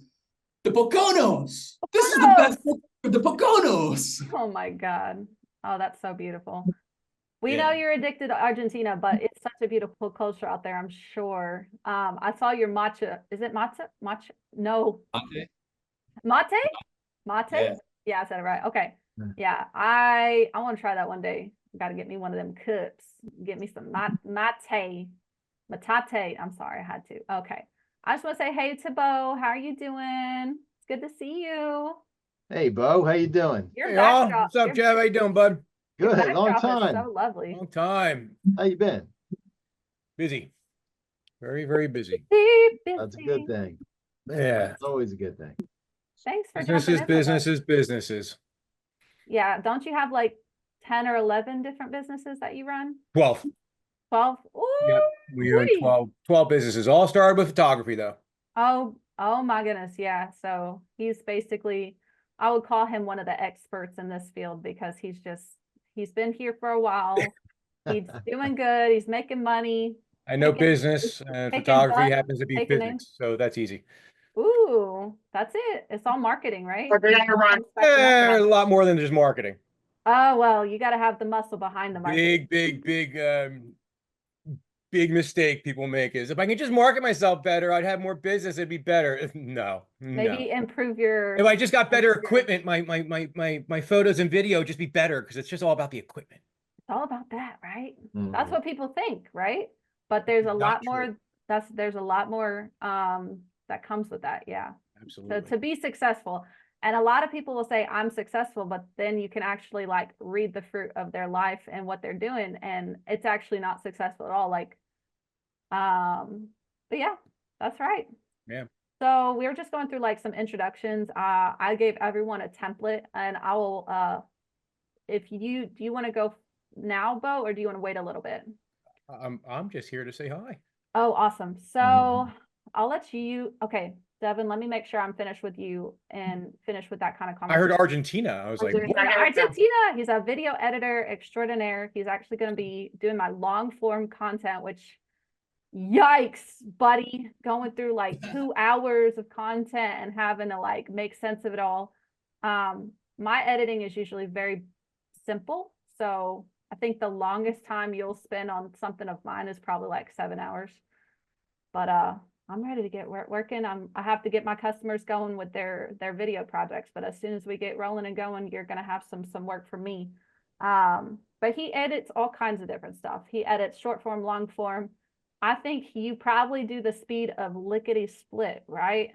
"The Poconos. This is the best book The Poconos. Oh my God. Oh, that's so beautiful. We know Yeah. you're addicted to Argentina, but it's such a beautiful culture out there, I'm sure. I saw your matcha. Is it matcha? Matcha? No. Okay. Mate? Mate? Yeah. Yeah, I said it right. Okay. Yeah. Yeah, I want to try that one day. Got to get me one of them cups. Get me some mate. Matate. I'm sorry, I had to. Okay. I just want to say hey to Bo. How are you doing? It's good to see you. Hey, Bo, how you doing? Your Hey, all. backdrop. What's up, Jeff? How you doing, bud? Your Good, long backdrop is time. so lovely. Long time. How you been? Busy. Very, very busy. That's a good thing. Yeah. It's always a good thing. Thanks for Businesses, jumping in with us. businesses. Yeah, don't you have like 10 or 11 different businesses that you run? 12. 12? Ooh, Yep. We own wee. 12 businesses. All started with photography, though. Oh my goodness, yeah. So he's basically, I would call him one of the experts in this field because he's been here for a while. He's doing good. He's making money. I know Taking- business and taking photography butts, happens to be taking physics, so that's easy. Ooh, that's it. It's all marketing, right? But they gotta run. A lot more than just marketing. Oh, well, you got to have the muscle behind the marketing. Big mistake people make is if I can just market myself better, I'd have more business. It'd be better. No, Maybe no. improve your. If I just got better improve your- equipment, my photos and video just be better because it's just all about the equipment. It's all about that, right? Mhm. That's what people think, right? But there's a Not lot true. more. There's a lot more that comes with that. Yeah. So Absolutely. to be successful, and a lot of people will say I'm successful, but then you can actually like read the fruit of their life and what they're doing, and it's actually not successful at all. Like, but yeah, that's right. Yeah. So we were just going through like some introductions. I gave everyone a template, and I will. If do you want to go now, Bo, or do you want to wait a little bit? I'm just here to say hi. Oh, awesome. So Mhm. I'll let you. Okay, Devin, let me make sure I'm finished with you and finished with that kind of I conversation. heard Argentina. I was like, He's in Argentina. He's a video editor extraordinaire. He's actually going to be doing my long form content, which yikes, buddy, going through like 2 hours of content and having to like make sense of it all. My editing is usually very simple. So I think the longest time you'll spend on something of mine is probably like 7 hours. But I'm ready to get working. I have to get my customers going with their video projects. But as soon as we get rolling and going, you're gonna have some work for me. But he edits all kinds of different stuff. He edits short form, long form. I think you probably do the speed of lickety split, right?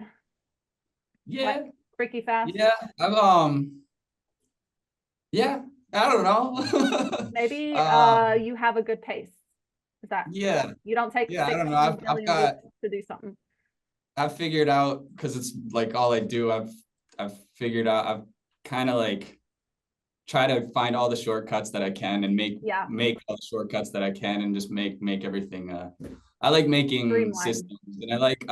Yeah. Freaky fast. Yeah. Yeah. I don't know. Maybe you have a good pace. Is that Yeah. you don't take Yeah, I 6 don't know. I've million got weeks to do something. I've figured out because it's like all I do. I've figured out. I've kind of like try to find all the shortcuts that I can and make all the shortcuts that I can and just make everything. I like making Streamline. systems, and I like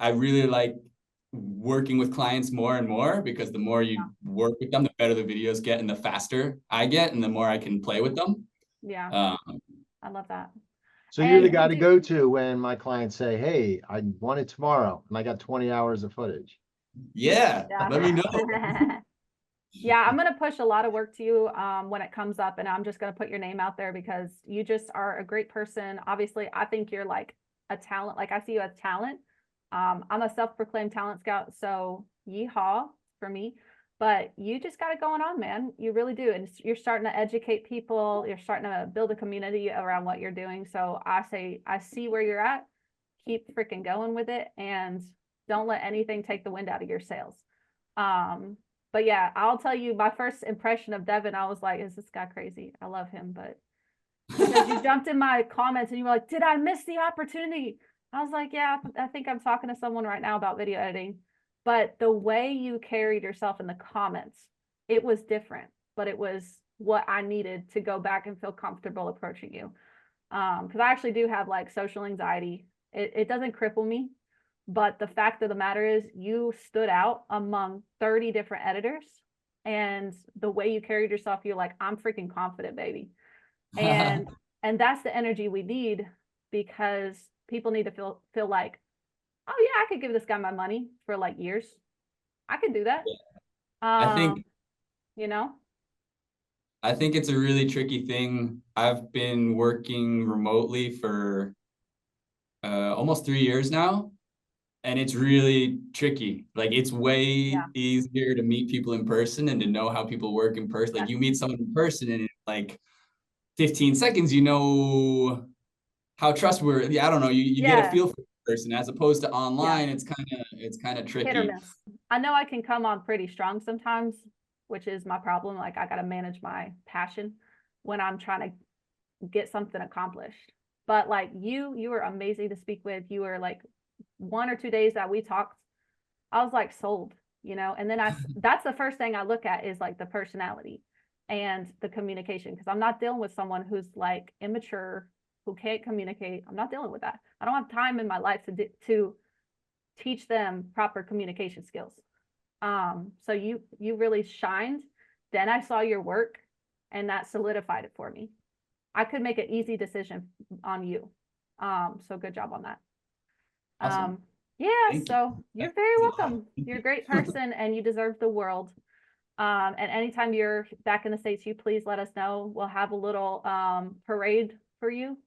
I really like working with clients more and more because the more you work with them, the better the videos get and the faster I get and the more I can play with them. Yeah. I love that. So you're the And guy to go to when my clients say, hey, I want it tomorrow and I got 20 hours of footage. Yeah. Let me know. Yeah, I'm going to push a lot of work to you when it comes up, and I'm just going to put your name out there because you just are a great person. Obviously, I think you're like a talent. Like I see you as talent. I'm a self-proclaimed talent scout, so yeehaw for me. But you just got it going on, man. You really do. And you're starting to educate people. You're starting to build a community around what you're doing. So I say, I see where you're at. Keep freaking going with it. And don't let anything take the wind out of your sails. But yeah, I'll tell you my first impression of Devin, I was like, is this guy crazy? I love him. But because you jumped in my comments and you were like, did I miss the opportunity? I was like, yeah, I think I'm talking to someone right now about video editing. But the way you carried yourself in the comments, it was different, but it was what I needed to go back and feel comfortable approaching you. Because I actually do have like social anxiety. It doesn't cripple me, but the fact of the matter is you stood out among 30 different editors, and the way you carried yourself, you're like, I'm freaking confident, baby. And that's the energy we need, because people need to feel like, oh yeah, I could give this guy my money for like years. I could do that. I think You know, I think it's a really tricky thing. I've been working remotely for almost 3 years now, and it's really tricky. Like it's way Yeah. easier to meet people in person and to know how people work in person. Like Yeah. you meet someone in person and in like 15 seconds, you know how trustworthy. I don't know. You get a Yeah. feel for the person as opposed to Yeah. online. It's kind of Hit or tricky. miss. I know I can come on pretty strong sometimes, which is my problem. Like I got to manage my passion when I'm trying to get something accomplished. But like you were amazing to speak with. You were like 1 or 2 days that we talked, I was like sold, and then that's the first thing I look at is like the personality and the communication. Cause I'm not dealing with someone who's like immature, who can't communicate. I'm not dealing with that. I don't have time in my life to teach them proper communication skills. So you really shined. Then I saw your work and that solidified it for me. I could make an easy decision on you. So good job on that. Awesome. Yeah, Thank you. so you're very That means a lot. welcome. You're a great person and you deserve the world. And anytime you're back in the States, you please let us know. We'll have a little parade for you.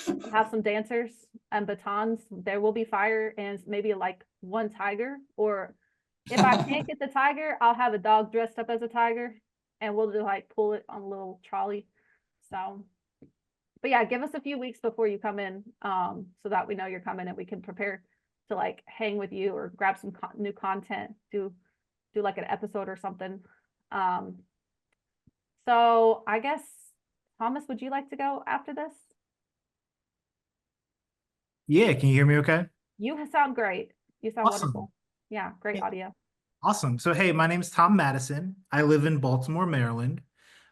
We'll have some dancers and batons. There will be fire and maybe like one tiger. Or if I can't get the tiger, I'll have a dog dressed up as a tiger and we'll just like pull it on a little trolley. So, but yeah, give us a few weeks before you come in, so that we know you're coming and we can prepare to like hang with you or grab some new content, do like an episode or something. So I guess, Thomas, would you like to go after this? Yeah, can you hear me okay? You sound great. You sound Awesome. wonderful. Yeah, great Yeah. audio. Awesome. So, hey, my name is Tom Madison. I live in Baltimore, Maryland.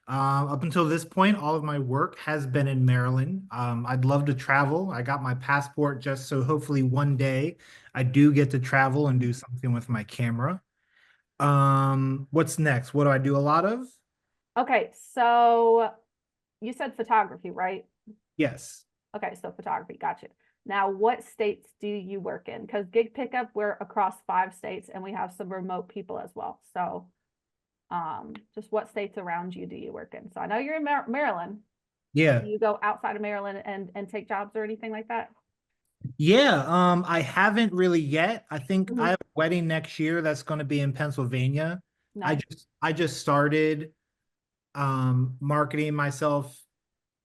Up until this point, all of my work has been in Maryland. I'd love to travel. I got my passport just so hopefully one day I do get to travel and do something with my camera. What's next? What do I do a lot of? Okay, so you said photography, right? Yes. Okay, so photography, gotcha. Now, what states do you work in? Because gig pickup, we're across 5 states and we have some remote people as well. So just what states around you do you work in? So I know you're in Maryland. Yeah. Do you go outside of Maryland and take jobs or anything like that? Yeah. I haven't really yet. I think Mhm. I have a wedding next year that's going to be in Pennsylvania. Nice. I just started marketing myself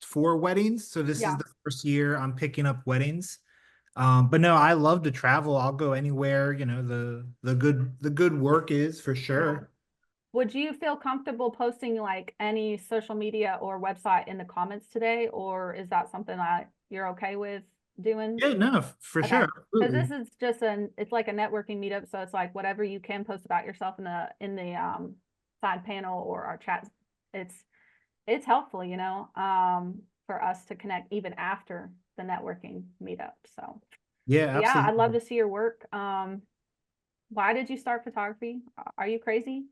for weddings. So this is Yeah. the first year I'm picking up weddings. But no, I love to travel. I'll go anywhere, the good work is for sure. Would you feel comfortable posting like any social media or website in the comments today, or is that something that you're okay with doing? Yeah, no, for Okay. sure. Because Absolutely. this is just it's like a networking meetup, so it's like whatever you can post about yourself in the side panel or our chat, it's helpful, for us to connect even after the networking meetup. So Yeah, yeah, I'd love absolutely. to see your work. Why did you start photography? Are you crazy?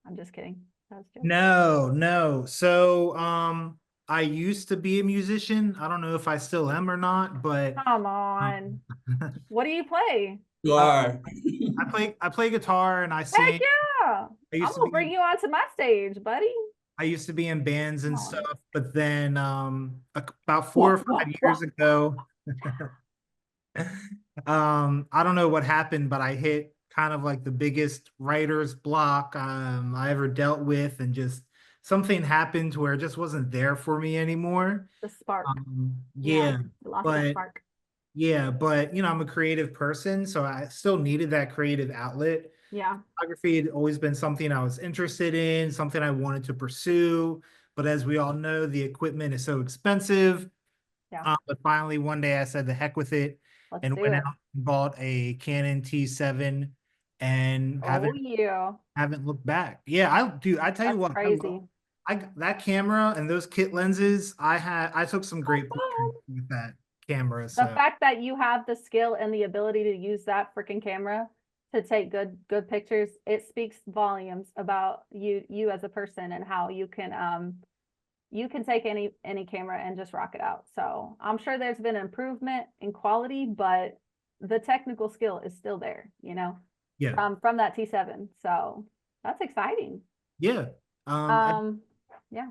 I'm just kidding. That was a joke. No, no. So, I used to be a musician. I don't know if I still am or not, but Come on. What do you play? You uh, are. I play guitar and I Heck sing. yeah. I I'm used to gonna bring be you onto my stage, buddy. I used to be in bands Come and on. stuff, but then about 4 or 5 years ago, I don't know what happened, but I hit kind of like the biggest writer's block I ever dealt with, and just something happened to where it just wasn't there for me anymore. The spark. Yeah, Yeah, you lost the but spark. I'm a creative person, so I still needed that creative outlet. Yeah. Photography had always been something I was interested in, something I wanted to pursue. But as we all know, the equipment is so expensive. Yeah. But finally, one day I said the heck with it Let's and do went it. out and bought a Canon T7 and Oh yeah. haven't looked back. Yeah, I tell you That's what, crazy. that camera and those kit lenses, I took some great Oh, pictures with that camera. the So fact that you have the skill and the ability to use that freaking camera to take good pictures, it speaks volumes about you as a person and how you can take any camera and just rock it out. So I'm sure there's been improvement in quality, but the technical skill is still there, Yeah. from that T7. So that's exciting. Yeah. Yeah.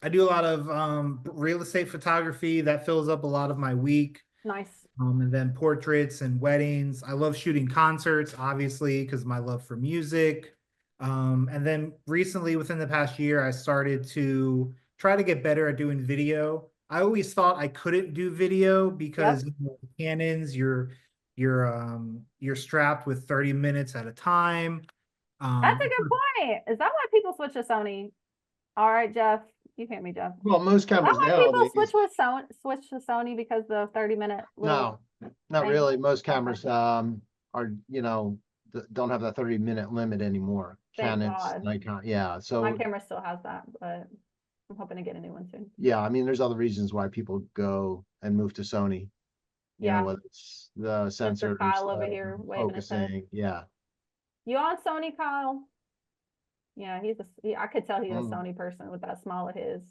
I do a lot of real estate photography that fills up a lot of my week. Nice. And then portraits and weddings. I love shooting concerts, obviously, because my love for music. And then recently, within the past year, I started to try to get better at doing video. I always thought I couldn't do video because Canons, you're strapped with 30 minutes at a time. That's a good point. Is that why people switch to Sony? All right, Jeff. You hear me, Jeff. Well, most Is that cameras why people nowadays, switch to Sony because the 30-minute little. no, not thing? really. Most Okay. cameras, are, don't have that 30-minute limit anymore. Thank Canons, God. Nikon, yeah, My so, camera still has that, but I'm hoping to get a new one soon. yeah, I mean, there's other reasons why people go and move to Sony. You Yeah. know, whether it's the sensors, Kyle over here waving his head. focusing, yeah. You on Sony, Kyle? Yeah, I could tell he's a Mm. Sony person with that smile of his.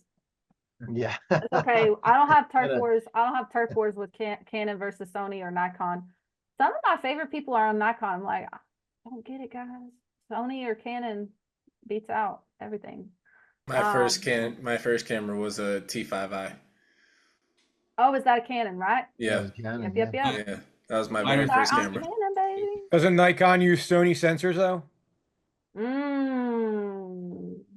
Yeah. It's okay. I don't have turf Gotta- wars. I don't have turf wars with Canon versus Sony or Nikon. Some of my favorite people are on Nikon. I'm like, I don't get it, guys. Sony or Canon beats out everything. My first camera was a T5i. Oh, is that a Canon, right? Yeah, That was Canon, Yep. yeah, that was my Mine very was- first I'm camera. Canon, baby. Doesn't Nikon use Sony sensors though?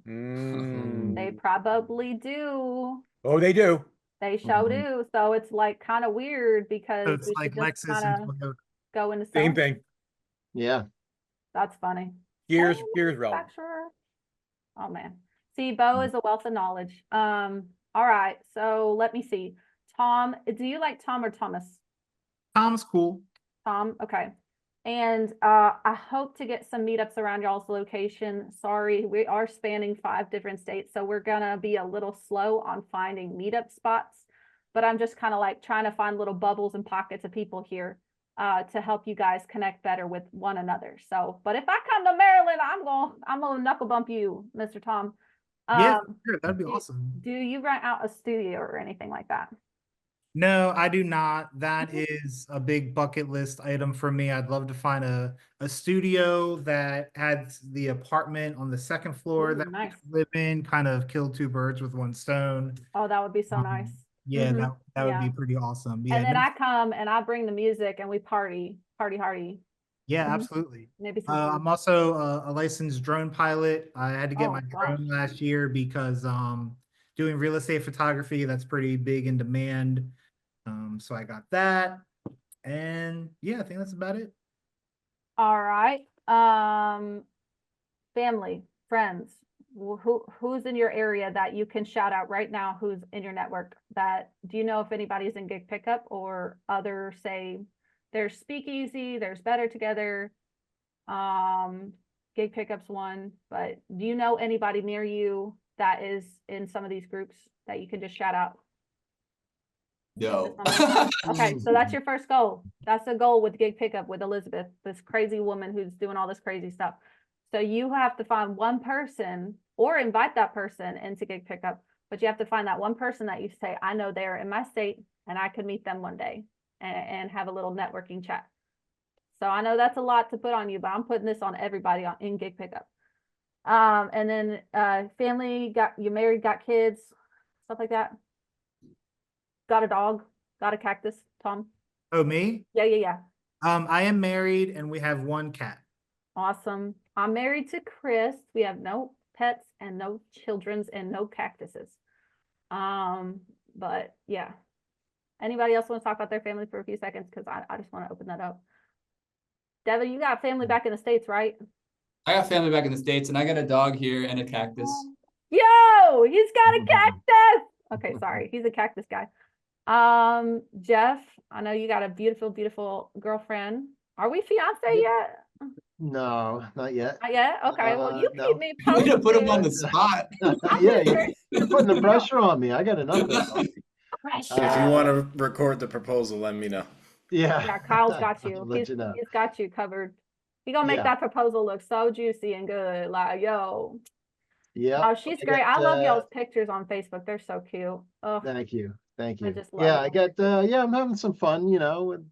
They Mm. probably do. Oh, they do. They show Mhm. do. So it's like kind of weird because So it's we like should just Lexus kind and of Toyota. go into Same Sony. thing. Yeah. That's funny. Gears Same relevant. manufacturer. Oh man. See, Bo is a wealth of knowledge. All right. So let me see. Tom, do you like Tom or Thomas? Tom's cool. Tom, okay. And I hope to get some meetups around y'all's location. Sorry, we are spanning 5 different states, so we're gonna be a little slow on finding meetup spots. But I'm just kind of like trying to find little bubbles and pockets of people here to help you guys connect better with one another. So, but if I come to Maryland, I'm gonna knuckle bump you, Mr. Tom. Yeah, sure, that'd be do- awesome. Do you rent out a studio or anything like that? No, I do not. That is a big bucket list item for me. I'd love to find a studio that has the apartment on the second floor Ooh, that we nice. could live in, kind of kill 2 birds with 1 stone. Oh, that would be so Um, nice. Yeah, Mhm, that would yeah. be pretty awesome. Yeah, And then no- I come and I bring the music and we party hardy. yeah, Mhm. absolutely. Maybe some. I'm also a licensed drone pilot. I had to get Oh, my gosh. drone last year because doing real estate photography, that's pretty big in demand. So I got that. And yeah, I think that's about it. All right. Family, friends, who's in your area that you can shout out right now? Who's in your network? Do you know if anybody's in gig pickup or other, say, there's Speakeasy, there's Better Together, gig pickup's one, but do you know anybody near you that is in some of these groups that you can just shout out? No. Okay, so that's your first goal. That's a goal with gig pickup with Elizabeth, this crazy woman who's doing all this crazy stuff. So you have to find one person or invite that person into gig pickup, but you have to find that one person that you say, I know they're in my state and I could meet them one day and have a little networking chat. So I know that's a lot to put on you, but I'm putting this on everybody in gig pickup. And then family, you married, got kids, stuff like that. Got a dog, got a cactus, Tom. Oh, me? Yeah. I am married and we have 1 cat. Awesome. I'm married to Chris. We have no pets and no children's and no cactuses. But yeah. Anybody else want to talk about their family for a few seconds? Because I just want to open that up. Devin, you got family back in the States, right? I got family back in the States and I got a dog here and a cactus. Yo, he's got a cactus. Okay, sorry. He's a cactus guy. Jeff, I know you got a beautiful, beautiful girlfriend. Are we fiance yet? No, not yet. Not yet? Okay, well, you No. keep me Way posted. to put him on the spot. Yeah, you're putting the pressure on me. I got enough. Pressure. If you want to record the proposal, let me know. Yeah. Yeah, Kyle's got you. I'll let you know. He's got you covered. He gonna make Yeah. that proposal look so juicy and good. Like, yo. Yeah. Oh, she's great. I love y'all's pictures on Facebook. They're so cute. Oh, Thank you. Thank I you. just love Yeah, it. I got I'm having some fun,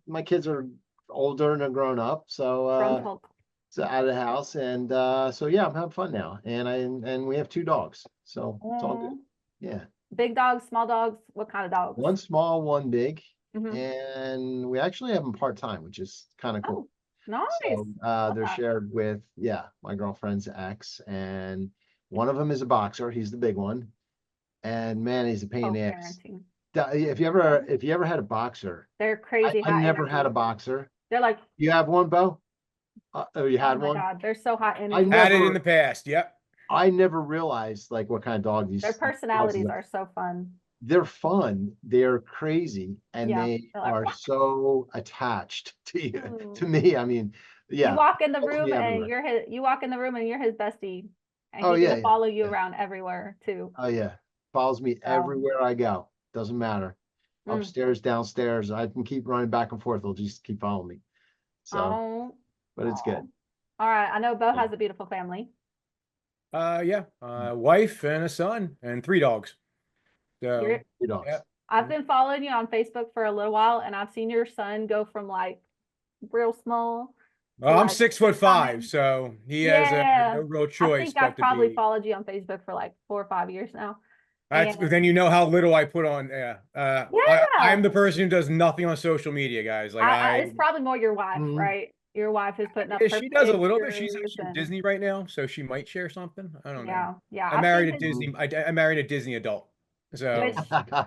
my kids are older and are grown up. So grown folk. So out of the house, and so yeah, I'm having fun now, and we have 2 dogs, so it's all good. Aw. Yeah, Big dogs, small dogs, what kind of dogs? one small, one big, Mhm. and we actually have them part-time, which is kind of cool. Oh, nice. So Love they're that. shared with, yeah, my girlfriend's ex, and one of them is a boxer. He's the big one, and man, he's a pain in the ass. Co-parenting. If you ever had a boxer, They're crazy I high never had a energy. boxer. They're like, You have one, Bo? Oh, you oh had my one? God, they're so high I energy. Had it in never, the past. Yep. I never realized like what kind of dog these Their dogs personalities are. are so fun. They're fun, they're crazy, and Yeah, they they're like, are so attached to you. To "Ooh." me, I mean, You yeah. walk in the follows room me and everywhere. you're his, you walk in the room and you're his bestie. And Oh he's yeah, gonna follow you yeah. around everywhere too. Oh yeah, follows me So, everywhere I go. Doesn't matter. Mm. Upstairs, downstairs, I can keep running back and forth. They'll just keep following me. So, oh, but it's good. all right. I know Bo Yeah. has a beautiful family. Yeah. Wife and a son and 3 dogs. So You're, Two dogs. yeah. I've been following you on Facebook for a little while, and I've seen your son go from like real small. Well, I'm like 6'5", common. so he has Yeah, no real I choice think but I've to probably be. followed you on Facebook for like 4 or 5 years now. That's, And then you know how little I put on. Yeah. I yeah, am the person who does nothing on social media, guys. Like it's probably more your wife, Mhm. right? Your wife is putting up yeah, her she does a little bit. She's pictures actually and Disney right now, so she might share something. I don't know. yeah. I I've married seen a the, Disney. I married a Disney adult. So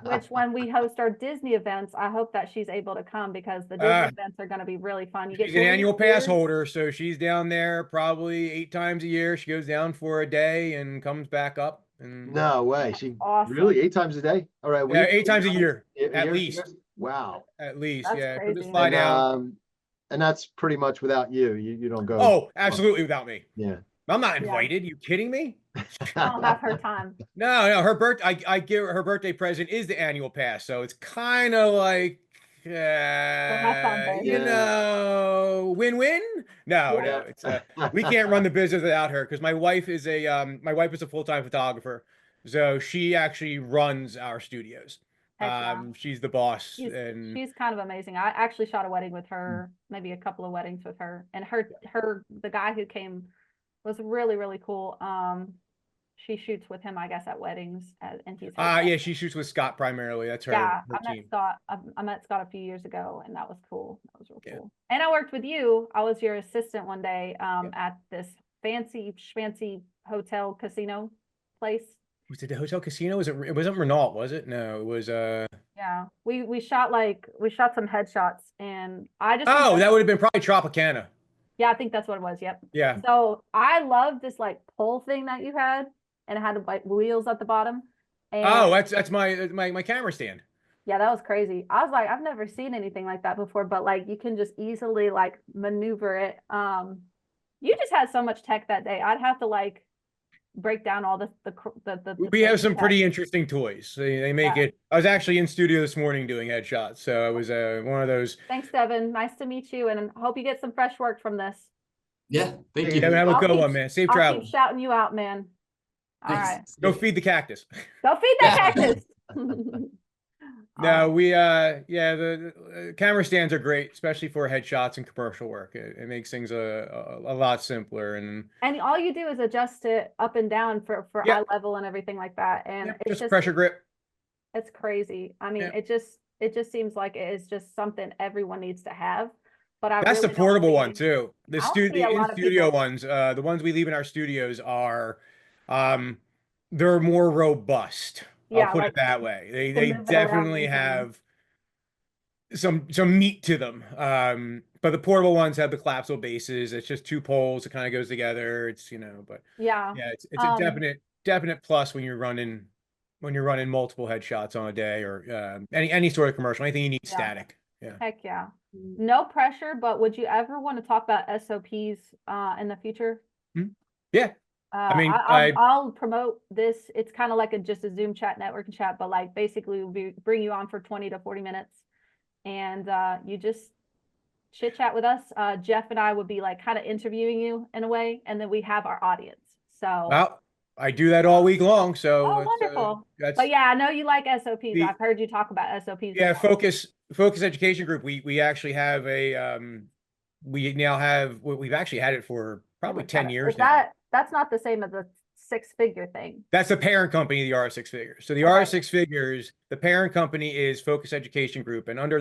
which when we host our Disney events, I hope that she's able to come because the Disney Uh, events are going to be really fun. You get she's to an leave annual pass ears. holder, so she's down there probably 8 times a year. She goes down for a day and comes back up. And No way. That's She awesome. really 8 times a day? All right, yeah, week? 8 times a year, A at year she least. goes? Wow. At least, That's yeah. She'll just crazy. fly down. And that's pretty much without you. You don't go. Oh, absolutely without me. Yeah. I'm not Yeah. invited. You kidding me? I don't have her time. No. Her I give her birthday present is the annual pass, so it's kind of like, have fun, babe. you Yeah. know, win-win. No, Yeah. it's we can't run the business without her because my wife is a full-time photographer, so she actually runs our studios. Heck yeah. She's the boss, She's and she's kind of amazing. I actually shot a wedding with her, maybe a couple of weddings with her, and the guy who came was really, really cool. She shoots with him, I guess, at weddings, and he's her yeah, she shoots with Scott primarily. That's her yeah. her I met team. Scott. I met Scott a few years ago, and that was cool. That was real Yeah. cool. And I worked with you. I was your assistant one day, at this fancy schmancy hotel casino place. Was it the hotel casino? It wasn't Renault, was it? No, it was Yeah, we shot some headshots, and I just oh, remember- that would have been probably Tropicana. yeah, I think that's what it was. Yep. Yeah. So I love this like pole thing that you had, and it had like wheels at the bottom. And Oh, that's my camera stand. yeah, that was crazy. I was like, I've never seen anything like that before, but like you can just easily like maneuver it. You just had so much tech that day. I'd have to like break down all the We have things some you pretty had. interesting toys. They make Yeah. it. I was actually in studio this morning doing headshots, so I was one of those. Thanks, Devin. Nice to meet you, and I hope you get some fresh work from this. Yeah, thank Hey, you. Devin, have a I'll good keep- one, man. Safe I'll travel. keep shouting you out, man. All right. Thanks. Go feed the cactus. Go feed that cactus. No, the camera stands are great, especially for headshots and commercial work. It makes things a lot simpler, and And all you do is adjust it up and down for Yeah. eye level and everything like that. And yeah, it's just pressure grip. it's crazy. I mean, Yeah. it just seems like it is just something everyone needs to have. But I That's really the don't portable one see- too. The I don't see a lot of in-studio people- ones, the ones we leave in our studios are, they're more robust. Yeah, I'll put like, it that way. They can move it around definitely easily. have some meat to them. But the portable ones have the collapsible bases. It's just 2 poles. It kind of goes together. It's but Yeah. yeah, it's a definite plus when you're running multiple headshots on a day or any sort of commercial, anything you need Yeah. static. Yeah. Heck yeah. No pressure, but would you ever want to talk about SOPs in the future? Yeah. I mean, I'll promote this. It's kind of like just a Zoom chat, networking chat, but like basically we'll bring you on for 20 to 40 minutes and you just chit chat with us. Jeff and I would be like kind of interviewing you in a way, and then we have our audience. So Well, I do that all week long, so oh, it's, wonderful. that's But yeah, I know you like SOPs. The- I've heard you talk about SOPs. yeah. before. Focus Education Group. We actually have we now have, we've actually had it for probably 10 years Is now. that's not the same as a six-figure thing? That's the parent company of the R6 Figures. So the Okay. R6 Figures, the parent company is Focus Education Group, and under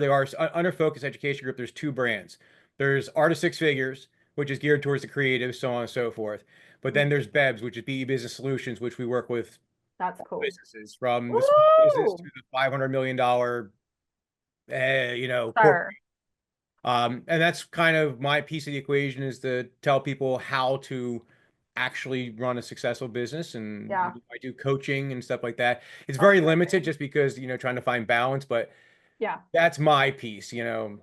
under Focus Education Group, there's two brands. There's R6 Figures, which is geared towards the creatives, so on and so forth. But then there's BEBS, which is BE Business Solutions, which we work with That's cool. businesses from the small business Woo! to the $500 million, corporate. Sure. And that's kind of my piece of the equation, is to tell people how to actually run a successful business. And Yeah. I do coaching and stuff like that. It's That's very great. limited just because, trying to find balance, but Yeah. that's my piece, Do you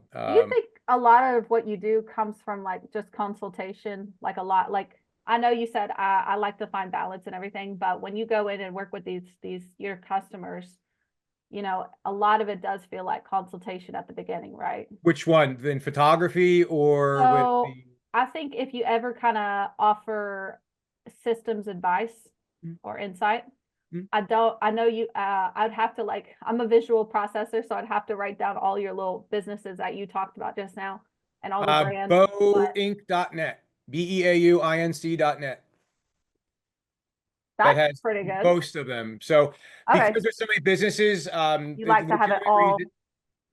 think a lot of what you do comes from like just consultation? Like a lot, like I know you said I like to find balance and everything, but when you go in and work with your customers, a lot of it does feel like consultation at the beginning, right? which one, in photography or So with the, I think if you ever kind of offer systems advice or insight, I know you, I'd have to I'm a visual processor, so I'd have to write down all your little businesses that you talked about just now and all the brands. but- bowinc.net, BEAUINC.net. That That's has pretty good. most of them. So Okay. because there's so many businesses, You like the to have it legitimate all. reason-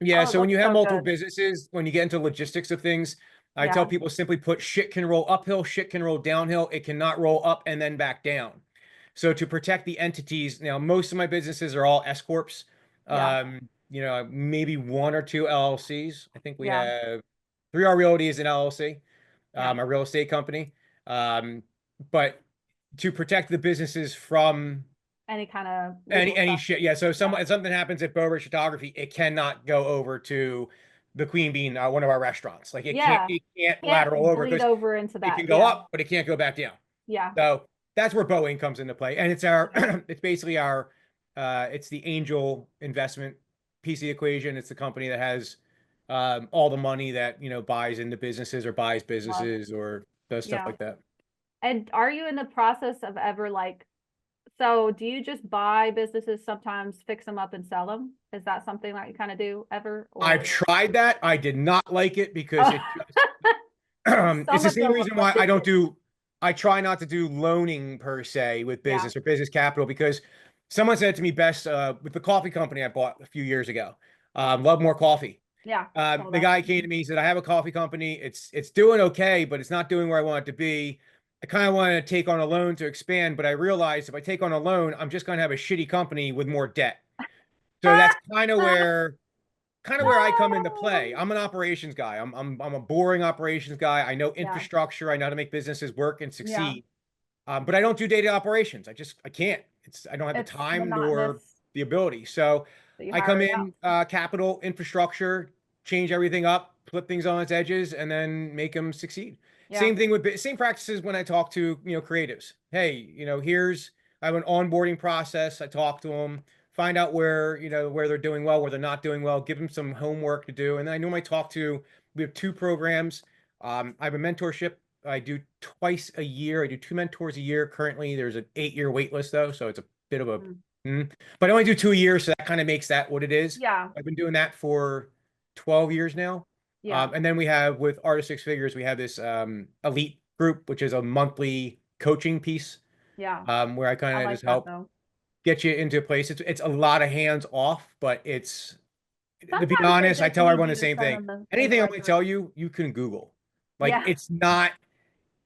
Yeah, Oh, so when that's you have so multiple good. businesses, when you get into logistics of things, I Yeah. tell people simply put, shit can roll uphill, shit can roll downhill. It cannot roll up and then back down. So to protect the entities, now most of my businesses are all S corps. Yeah. Maybe one or two LLCs. I think we Yeah. have 3R Realty is an LLC, Yeah. a real estate company. But to protect the businesses from Any kind of any shit, yeah. So if something happens at Bowbridge Photography, it cannot go over to the Queen Bean, one of our restaurants. Like it Yeah. can't lateral over bleed because over into it that. can go Yeah. up, but it can't go back down. Yeah. So that's where Boeing comes into play, and it's our Yeah. it's basically our it's the angel investment piece of the equation. It's the company that has all the money that buys into businesses or buys businesses or does stuff Yeah. like that. And are you in the process of ever so do you just buy businesses sometimes, fix them up and sell them? Is that something that you kind of do ever? I've tried that. I did not like it because it just it's the same reason why I try not to do loaning per se with business or business capital, because someone said to me best with the coffee company I bought a few years ago, Love More Coffee. Yeah. The guy came to me, he said, I have a coffee company. It's doing okay, but it's not doing where I want it to be. I kind of wanted to take on a loan to expand, but I realized if I take on a loan, I'm just going to have a shitty company with more debt. So that's kind of where I come into play. I'm an operations guy. I'm a boring operations guy. I know infrastructure. I know how to make businesses work and succeed. But I don't do data operations. I can't. I don't have the time nor the ability. So I come in, capital, infrastructure, change everything up, flip things on its edges, and then make them succeed. Yeah. Same practices when I talk to creatives. Hey, I have an onboarding process. I talk to them, find out where they're doing well, where they're not doing well, give them some homework to do. And then I normally we have two programs. I have a mentorship I do twice a year. I do 2 mentors a year. Currently, there's an 8-year wait list though, so it's a bit of a but I only do 2 years, so that kind of makes that what it is. Yeah. I've been doing that for 12 years now. Yeah. And then we have with Artist Six Figures, we have this elite group, which is a monthly coaching piece. Yeah. Where I kind of like just that, help though. get you into a place. It's a lot of hands off, but to be Sometimes they honest, I just tell need everyone you the to same send thing. them in the Anything I'm right going to tell you, you can Google. Like Yeah. it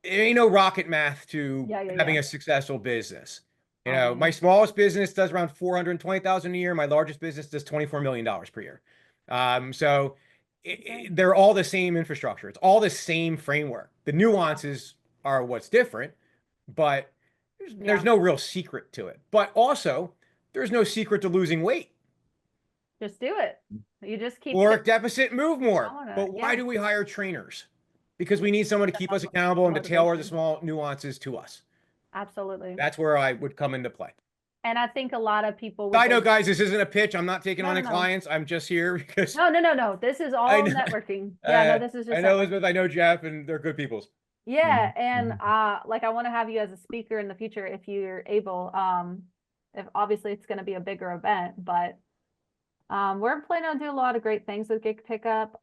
ain't no rocket math to having Yeah. a successful business. Oh, My man. smallest business does around 420,000 a year. My largest business does $24 million per year. So they're all the same infrastructure. It's all the same framework. The nuances are what's different, but there's no real secret to it. But also, there's no secret to losing weight. Just do it. You just keep Caloric deficit, move more. on it, But why yeah. do we hire trainers? Because we need someone to keep us accountable and to tailor the small nuances to us. Absolutely. That's where I would come into play. And I think a lot of people I know, guys, this isn't a pitch. I'm not taking on any No. clients. I'm just here because No. This is all networking. Yeah, no, this is just I know networking. Elizabeth, I know Jeff, and they're good peoples. Yeah, and I want to have you as a speaker in the future if you're able. If obviously it's going to be a bigger event, but we're planning on doing a lot of great things with Gig Pickup.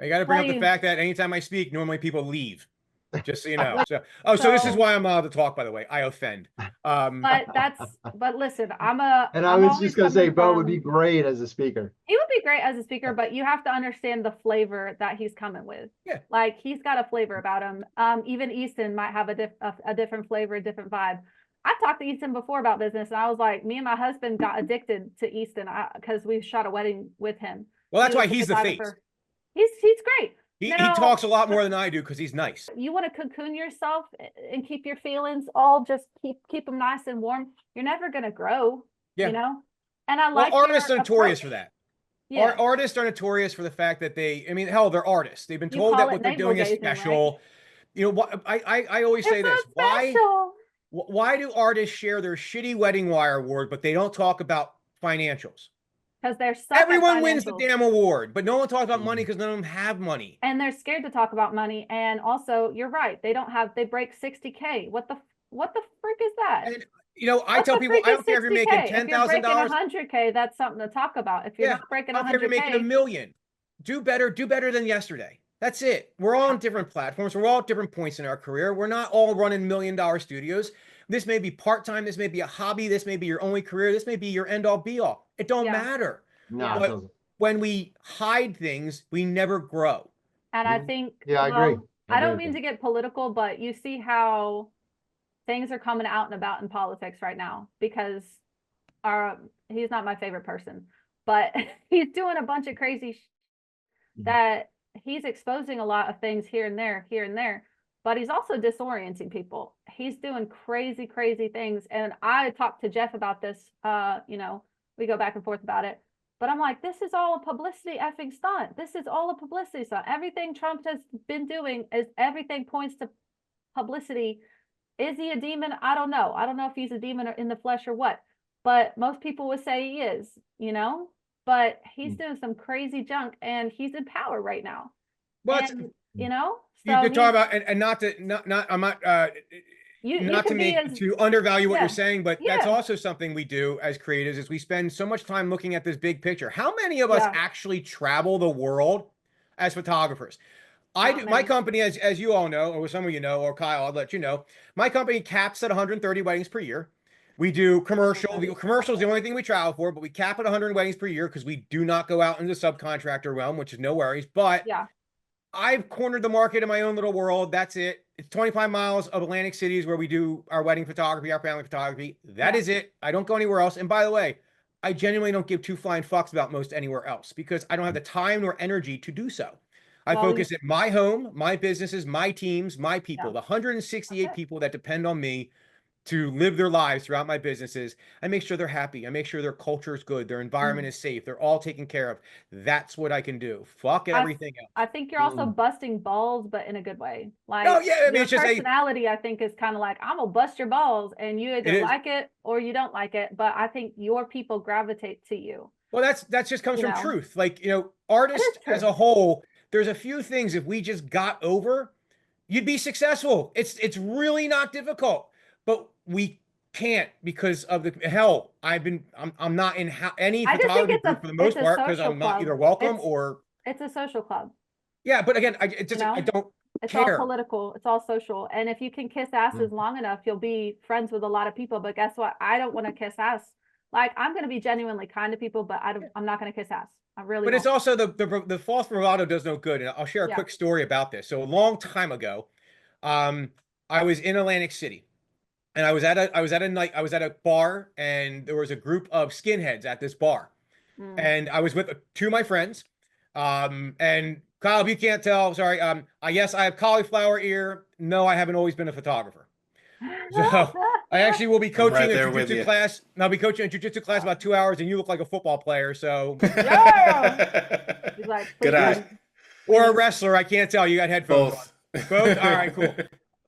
I got to bring up the Well, fact that anytime I speak, normally people leave. Just so you know. Wait, So this is so- why I'm allowed to talk, by the way. I offend. but listen, And I I'm was always just gonna say, coming Bo would be from- great as a speaker. He would be great as a speaker, but you have to understand the flavor that he's coming with. Yeah. Like he's got a flavor about him. Even Easton might have a different flavor, a different vibe. I've talked to Easton before about business, and I was like, me and my husband got addicted to Easton because we shot a wedding with him. Well, that's He why was he's the face. photographer. He's great. He Now, talks a lot more than I do because he's nice. You want to cocoon yourself and keep your feelings all just keep them nice and warm. You're never gonna grow. Yeah. You know. And I Well, like artists your are notorious approach. for that. Yeah. Artists are notorious for the fact that I mean, hell, they're artists. They've been You told call that it what they're doing is navel-gazing, right? special. You know what? I always They're say so this. special. Why do artists share their shitty wedding wire award, but they don't talk about financials? Because they're suck at Everyone wins the financials. damn award, but no one talks about money Mhm. because none of them have money. And they're scared to talk about money. And also, you're right. They break 60K. What the frick is that? And you know, I What tell the people, freak I is don't care if you're 60K? making If you're $10,000. 100K, that's something to talk about. If you're Yeah, not breaking I don't care if you're making 100K, $1 million. Do better than yesterday. That's it. We're all on different platforms. We're all at different points in our career. We're not all running $1 million studios. This may be part-time. This may be a hobby. This may be your only career. This may be your end-all be-all. It don't Yeah. matter. No, Yeah. it But doesn't. when we hide things, we never grow. and I Mhm. think, Yeah, I agree. well, I don't agree mean with to get political, but you see how things are coming out and about in politics right now because he's not my favorite person, but he's doing a bunch of crazy Mhm. that he's exposing a lot of things here and there, but he's also disorienting people. He's doing crazy, crazy things. And I talked to Jeff about this, we go back and forth about it, but I'm like, this is all a publicity effing stunt. This is all a publicity stunt. Everything Trump has been doing is everything points to publicity. Is he a demon? I don't know. I don't know if he's a demon or in the flesh or what, but most people would say he is, but he's doing some crazy junk and he's in power right now. Well, And, you so could talk about, and not to, I'm not, you not to could be make as, to undervalue what Yeah. you're saying, but that's Yeah. also something we do as creatives is we spend so much time looking at this big picture. How many of us Yeah. actually travel the world as photographers? I Not do. My many. company, as you all know, or some of you know, or Kyle, I'll let you know, my company caps at 130 weddings per year. We do commercial. Commercial is the only thing we travel for, but we cap at 100 weddings per year because we do not go out into the subcontractor realm, which is no worries. But Yeah. I've cornered the market in my own little world. That's it. It's 25 miles of Atlantic cities where we do our wedding photography, our family photography. That Yeah. is it. I don't go anywhere else. And by the way, I genuinely don't give two flying fucks about most anywhere else because I don't have the time nor energy to do so. I Well, focus at my home, my businesses, my teams, my people, Yeah. the 168 That's it. people that depend on me to live their lives throughout my businesses. I make sure they're happy. I make sure their culture is good. Their environment is safe. They're all taken care of. That's what I can do. Fuck I- everything else. I think you're also busting balls, but in a good way. Like, Oh, yeah, I mean, your it's just personality, I think, is kind of like, I'm gonna bust your balls, and you It either is. like it or you don't like it. But I think your people gravitate to you. Well, that's just comes You from know. truth. Like, artists as true. a whole, there's a few things if we just got over, you'd be successful. It's really not difficult, but we can't because of the hell. I'm not in any I just think photography it's a- group for the most it's a part because social I'm not club. either welcome It's- or It's a social club. yeah. But again, I just I know? don't It's care. all political. It's all social. And if you can kiss asses long enough, you'll be friends with a lot of people. But guess what? I don't want to kiss ass. Like, I'm going to be genuinely kind to people, but I'm not going to kiss ass. I really But it's won't. also the false bravado does no good. And I'll share a Yeah. quick story about this. So a long time ago, I was in Atlantic City. And I was at a bar and there was a group of skinheads at this bar. Mm. And I was with two of my friends. And Kyle, if you can't tell, sorry. Yes, I have cauliflower ear. No, I haven't always been a photographer. So I actually will be coaching right a there with jiu-jitsu you. class. And I'll be coaching a jiu-jitsu class about 2 hours and you look like a football player. So, Yeah. He's like, Good please, eye. or a wrestler. I can't tell. You got headphones Both. on. Both? All right, cool.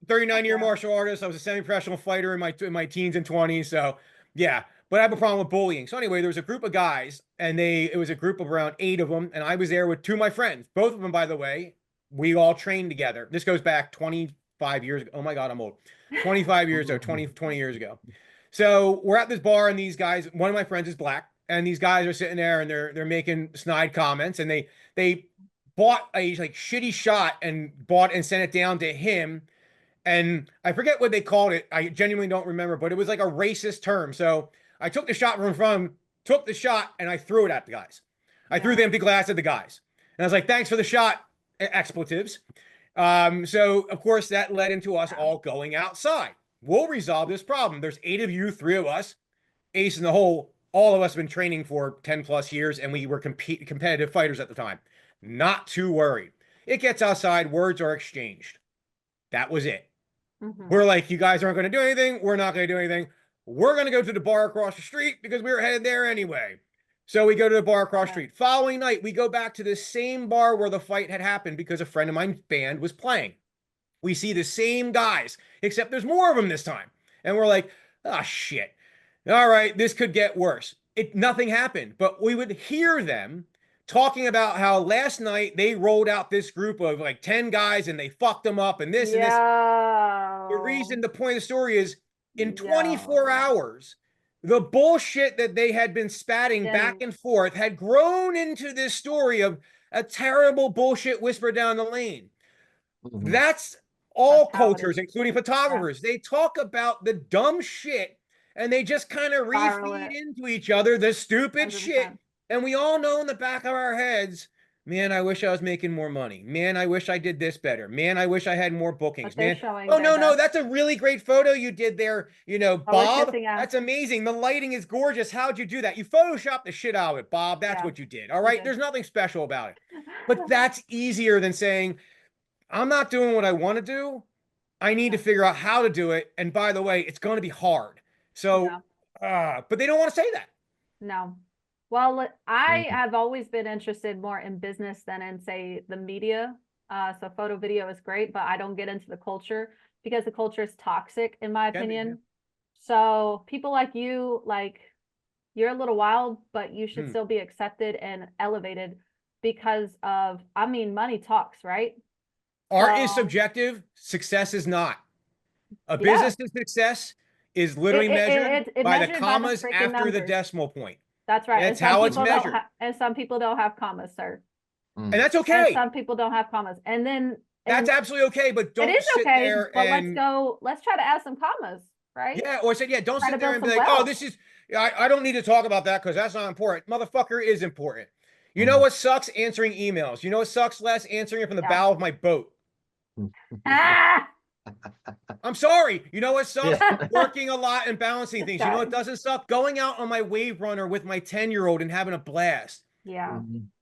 39-year Yeah. martial artist. I was a semi-professional fighter in my teens and 20s. So yeah, but I have a problem with bullying. So anyway, there was a group of guys and it was a group of around 8 of them. And I was there with two of my friends, both of them, by the way, we all trained together. This goes back 25 years ago. Oh my God, I'm old. 25 years ago, 20 years ago. So we're at this bar and these guys, one of my friends is black and these guys are sitting there and they're making snide comments and they bought a like shitty shot and bought and sent it down to him. And I forget what they called it. I genuinely don't remember, but it was like a racist term. So I took the shot from him, took the shot, and I threw it at the guys. I threw the empty glass at the guys. And I was like, thanks for the shot, expletives. So of course that led into us all going outside. We'll resolve this problem. There's 8 of you, 3 of us, ace in the hole. All of us have been training for 10 plus years, and we were competitive fighters at the time. Not too worried. It gets outside, words are exchanged. That was it. We're like, you guys aren't going to do anything. We're not going to do anything. We're going to go to the bar across the street because we were headed there anyway. So we go to the bar across the street. Following night, we go back to the same bar where the fight had happened because a friend of mine's band was playing. We see the same guys, except there's more of them this time. And we're like, ah, shit. All right, this could get worse. Nothing happened, but we would hear them talking about how last night they rolled out this group of like 10 guys and they fucked them up and this and this. The reason, the point of the story is in 24 hours, the bullshit that they had been spatting back and forth had grown into this story of a terrible bullshit whisper down the lane. That's all cultures, including photographers. They talk about the dumb shit and they just kind of refeed into each other the stupid 100%. shit. And we all know in the back of our heads, man, I wish I was making more money. Man, I wish I did this better. Man, I wish I had more bookings. Man, oh, no, that's a really great photo you did there. You know, Bob, that's amazing. The lighting is gorgeous. How'd you do that? You photoshopped the shit out of it, Bob. That's what you did. All right. There's nothing special about it. But that's easier than saying, I'm not doing what I want to do. I need to figure out how to do it. And by the way, it's going to be hard. So, but they don't want to say that. No. Well, I have always been interested more in business than in, say, the media. So photo video is great, but I don't get into the culture because the culture is toxic, in my opinion. So people like you, like, you're a little wild, but you should still be accepted and elevated because of, I mean, money talks, right? Art is subjective. Success is not. A business's success is literally measured by the commas after the decimal point. That's right. That's how it's measured. And some people don't have commas, sir. And that's okay. And some people don't have commas. And then that's absolutely okay, but don't sit there but and let's try to add some commas, right? Yeah, or say, don't sit there and be like, oh, this is I don't need to talk about that because that's not important. Motherfucker is important. You know what sucks? Answering emails. You know what sucks less? Answering it from the bow of my boat. I'm sorry. You know what sucks? Working a lot and balancing things. You know what doesn't suck? Going out on my wave runner with my 10-year-old and having a blast. Yeah.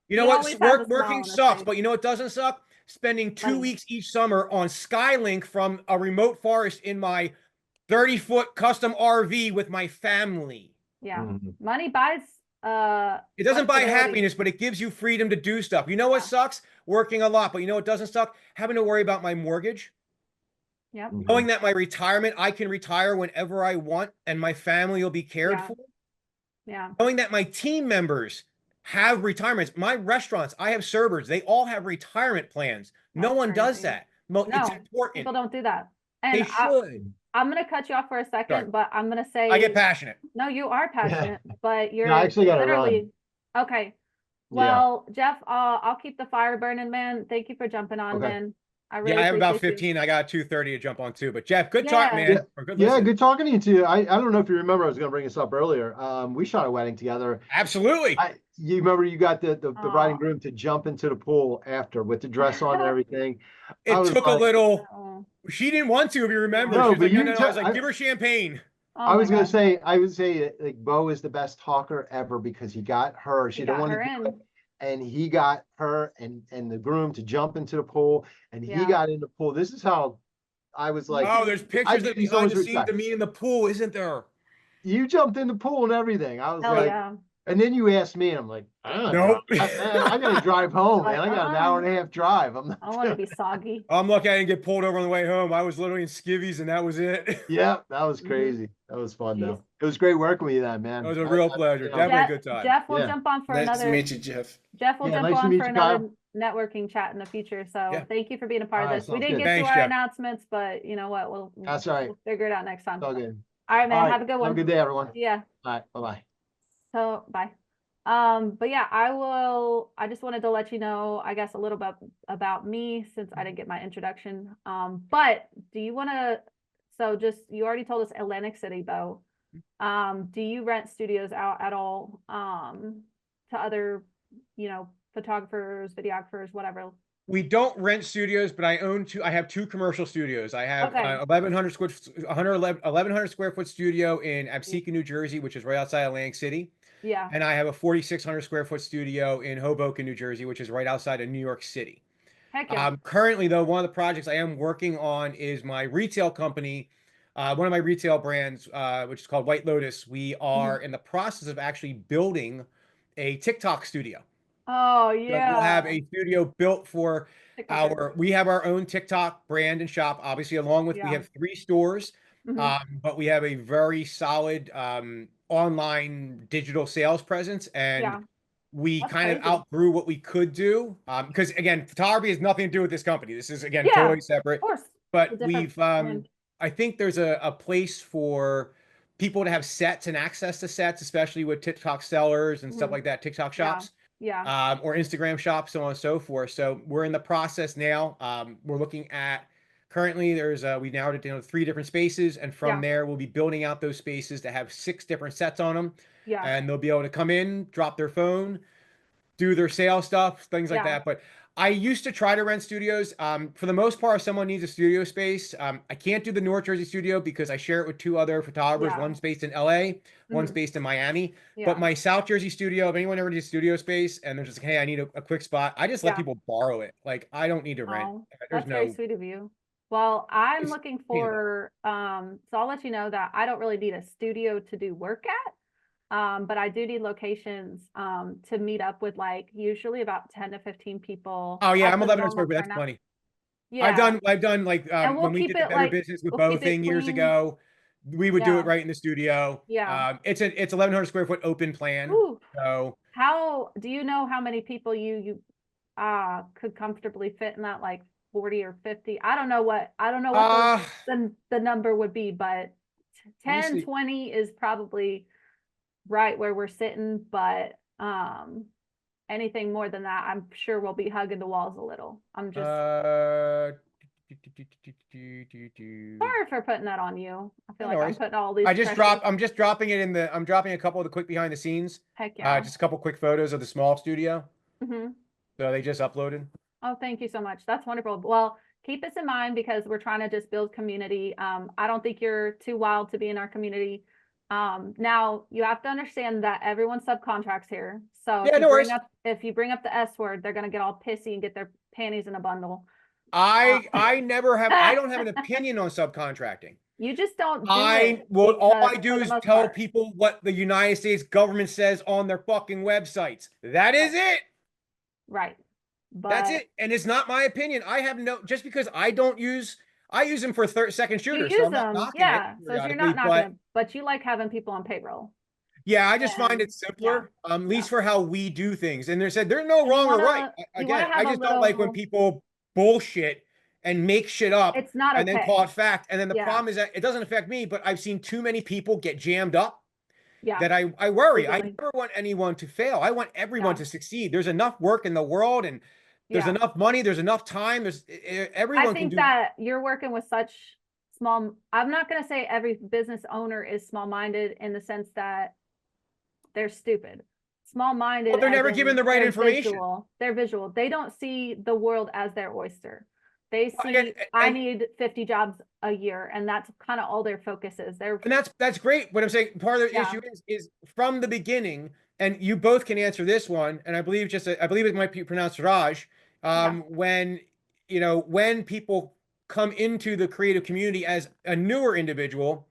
You know what? Working sucks, but you know what doesn't suck? Spending 2 weeks each summer on Skylink from a remote forest in my 30-foot custom RV with my family. Yeah. Money buys it doesn't buy happiness, but it gives you freedom to do stuff. You know what sucks? Working a lot, but you know what doesn't suck? Having to worry about my mortgage. Yep. Knowing that my retirement, I can retire whenever I want and my family will be cared for. Yeah. Knowing that my team members have retirements. My restaurants, I have servers. They all have retirement plans. No one does that. It's important. People don't do that. And they should. I'm going to cut you off for a second, but I'm going to say. I get passionate. No, you are passionate, but you're I actually gotta literally. Okay. Well, Jeff, I'll keep the fire burning, man. Thank you for jumping on, man. I really I have about appreciate 15. I got 2:30 to jump on too. But Jeff, good talk, man. Good talking to you too. I don't know if you remember, I was going to bring this up earlier. We shot a wedding together. Absolutely. You remember you got the bride and groom to jump into the pool after with the dress on and everything. It took a little. She didn't want to, if you remember. No, She was but like, I was like, give her champagne. I was gonna say, I would say like Bo is the best talker ever because he got her. She didn't want to do it, and he got her and the groom to jump into the pool, and he got in the pool. This is how I was like. Oh, there's pictures of behind the scenes of me in the pool, isn't there? You jumped in the pool and everything. I was like, and then you asked me, and I'm like, nope. I gotta drive home, man. I got an hour and a half drive. I'm not. I want to be soggy. I'm lucky I didn't get pulled over on the way home. I was literally in skivvies, and that was it. Yeah, that was crazy. That was fun though. It was great working with you, that man. It was a real pleasure. Definitely a good time. Jeff will jump on for another. Nice to meet you, Jeff. Jeff will jump on for another networking chat in the future. So thank you for being a part of this. We didn't get to our announcements, but you know what? We'll figure it out next time. All good. All right, man. Have a good one. Have a good day, everyone. Yeah. All right. Bye-bye. So, bye. But yeah, I just wanted to let you know, I guess, a little bit about me since I didn't get my introduction. But do you want to, so just, you already told us Atlantic City, Bo. Do you rent studios out at all, to other, photographers, videographers, whatever? We don't rent studios, but I have two commercial studios. I have Okay. 1,100 square foot studio in Absecon, New Jersey, which is right outside Atlantic City. Yeah. And I have a 4,600 square foot studio in Hoboken, New Jersey, which is right outside of New York City. Heck yeah. Currently, though, one of the projects I am working on is my retail company, one of my retail brands, which is called White Lotus. We are in the process of actually building a TikTok studio. Oh So we'll have yeah. a studio built for TikTokers. we have our own TikTok brand and shop, obviously, along with we Yeah. have 3 stores, Mhm. but we have a very solid online digital sales presence, and Yeah. we That's kind of crazy. outgrew what we could do. Because again, photography has nothing to do with this company. This is again Yeah, totally Of separate. course. It's a But different we've brand. I think there's a place for people to have sets and access to sets, especially with TikTok sellers and stuff Mhm. like that, TikTok Yeah. shops. Yeah. Or Instagram shops, so on and so forth. So we're in the process now. We're looking at currently we narrowed it down to 3 different spaces, and from Yeah. there we'll be building out those spaces to have 6 different sets on them, Yeah. and they'll be able to come in, drop their phone, do their sales stuff, things like Yeah. that. But I used to try to rent studios. For the most part, if someone needs a studio space, I can't do the North Jersey studio because I share it with 2 other photographers. Yeah. One's based in LA, one's Mhm. based in Miami. Yeah. But my South Jersey studio, if anyone ever needs studio space and they're just like, hey, I need a quick spot, I just let Yeah. people borrow it. Like, I don't need to rent. Oh, There's that's very no, sweet of you. Well, I'm it's looking a pain in the butt. for, so I'll let you know that I don't really need a studio to do work at. But I do need locations, to meet up with, like, usually about 10 to 15 people. Oh yeah, That's I'm a 1,100 normal square feet. That's turnout. plenty. Yeah. I've done like And we'll when we keep did the it Better like, Business with we'll Bo keep it thing years clean. ago. We would do Yeah. it right in the studio. Yeah. It's 1,100 square foot open plan. Ooh. So How do you know how many people you could comfortably fit in that, like 40 or 50? I don't know what uh the number would be, but let me 10, see. 20 is probably right where we're sitting, but anything more than that, I'm sure we'll be hugging the walls a little. I'm just sorry for putting that on you. I feel No like I'm worries. putting all these I'm just pressures. dropping it in I'm dropping a couple of the quick behind the scenes. Heck yeah. Just a couple quick photos of the small studio. Hmm. So they just uploaded. Oh, thank you so much. That's wonderful. Well, keep this in mind because we're trying to just build community. I don't think you're too wild to be in our community. Now you have to understand that everyone subcontracts here. So Yeah, no worries. if you bring up the S word, they're gonna get all pissy and get their panties in a bundle. I never have I don't have an opinion on subcontracting. You just don't do it All I because, do for the is most tell part. people what the United States government says on their fucking websites. That is it. Right. That's But it. And it's not my opinion. I have no, just because I use them for 30-second you shooters. So use I'm not them, knocking yeah. it So you're periodically, not knocking, but you like having people on payroll. yeah, I just find And it simpler, at yeah. least for how we do things. And there's no And wrong or right. you wanna Again, I have a just don't like when little, people bullshit and make shit up it's not and then call okay. it fact. And then the Yeah. problem is that it doesn't affect me, but I've seen too many people get jammed up Yeah. that I worry. I Legally. never want anyone to fail. I want everyone Yeah. to succeed. There's enough work in the world, and there's Yeah. enough money, there's enough time, there's I everyone can think do. that you're working with such small, I'm not gonna say every business owner is small-minded in the sense that they're stupid. Small-minded Well, they're as never in given the right they're information. visual. They're visual. They don't see the world as their oyster. They Again, see, I and need 50 jobs a year, and that's kind of all their focus is. They're that's great. What I'm saying, part of the Yeah. issue is from the beginning, and you both can answer this one, and I believe I believe it might be pronounced Raj. Yeah. When when people come into the creative community as a newer individual,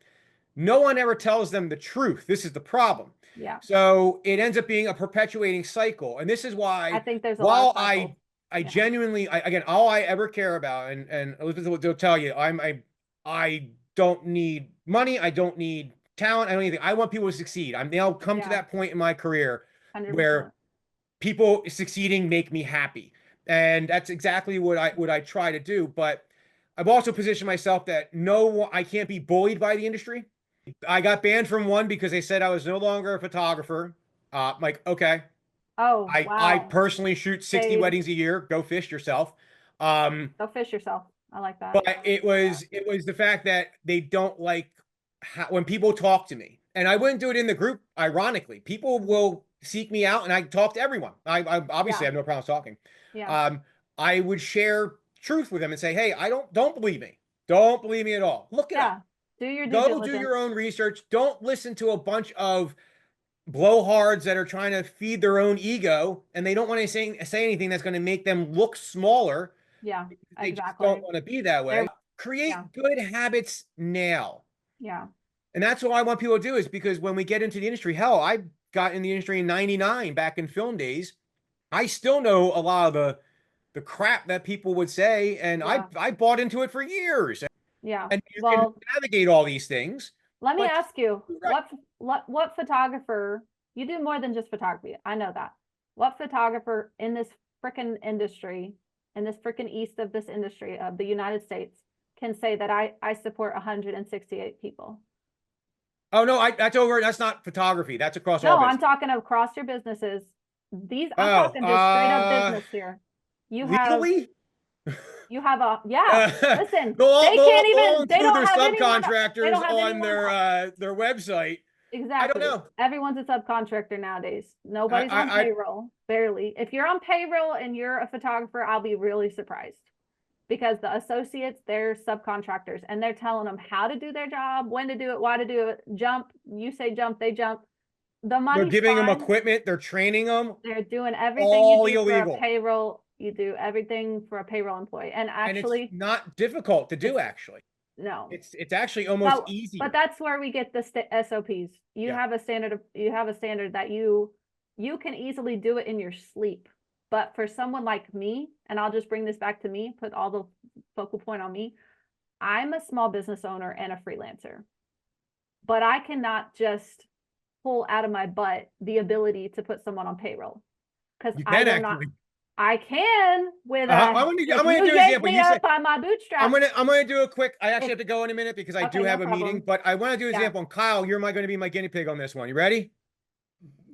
no one ever tells them the truth. This is the problem. Yeah. So it ends up being a perpetuating cycle. And this is I why, think there's a lot while of cycles. I Yeah. genuinely, again, all I ever care about, and Elizabeth will tell you, I don't need money. I don't need talent. I don't need anything. I want people to succeed. I'm now come to Yeah. that point in my career 100%. where people succeeding make me happy. And that's exactly what I try to do. But I've also positioned myself that I can't be bullied by the industry. I got banned from one because they said I was no longer a photographer. I'm like, okay, Oh, I wow. personally shoot 60 They- weddings a year. Go fish yourself. Go fish yourself. I like that. But it was the fact that they don't like when people talk to me, and I wouldn't do it in the group. Ironically, people will seek me out, and I talk to everyone. I obviously Yeah. have no problem talking. Yeah. I would share truth with them and say, hey, I don't believe me. Don't believe me at all. Look it Yeah. up. Do your due Go do diligence. your own research. Don't listen to a bunch of blowhards that are trying to feed their own ego, and they don't want to say anything that's going to make them look smaller. Yeah, They just exactly. don't want to be that way. They're- Create yeah. good habits now. Yeah. And that's what I want people to do, is because when we get into the industry, hell, I got in the industry in 99 back in film days. I still know a lot of the crap that people would say, and Yeah. I bought into it for years. Yeah. And you Well, can navigate all these things. let me but- ask you, Right. what photographer, you do more than just photography. I know that. What photographer in this freaking industry, in this freaking east of this industry of the United States, can say that I support 168 people? Oh no, that's over. That's not photography. That's across No, all I'm business. talking across your businesses. I'm Oh, talking just straight up business here. Legally? You have a, yeah, listen, They'll they can't even, include they don't their have anyone, subcontractors don't have on anyone their website. exactly. know. Everyone's a subcontractor nowadays. Nobody's on I- payroll, barely. If you're on payroll and you're a photographer, I'll be really surprised. Because the associates, they're subcontractors and they're telling them how to do their job, when to do it, why to do it, jump, you say jump, they jump. The money's They're giving them fine. equipment. They're training them. They're doing everything All you do for illegal. a payroll. You do everything for a payroll employee. And And actually, it's not difficult to do, actually. no. It's actually almost No, easier. but that's where we get the SOPs. You Yeah. have a standard that you can easily do it in your sleep. But for someone like me, and I'll just bring this back to me, put all the focal point on me. I'm a small business owner and a freelancer. But I cannot just pull out of my butt the ability to put someone on payroll. Because You I can will not. actually. I can with I'm gonna if do an you yank example. me You said- up by my bootstraps. I'm gonna do a quick. I actually have to go in a minute because I Okay, do no have a meeting. problem. But I want to do an Yeah. example. And Kyle, you're going to be my guinea pig on this one. You ready?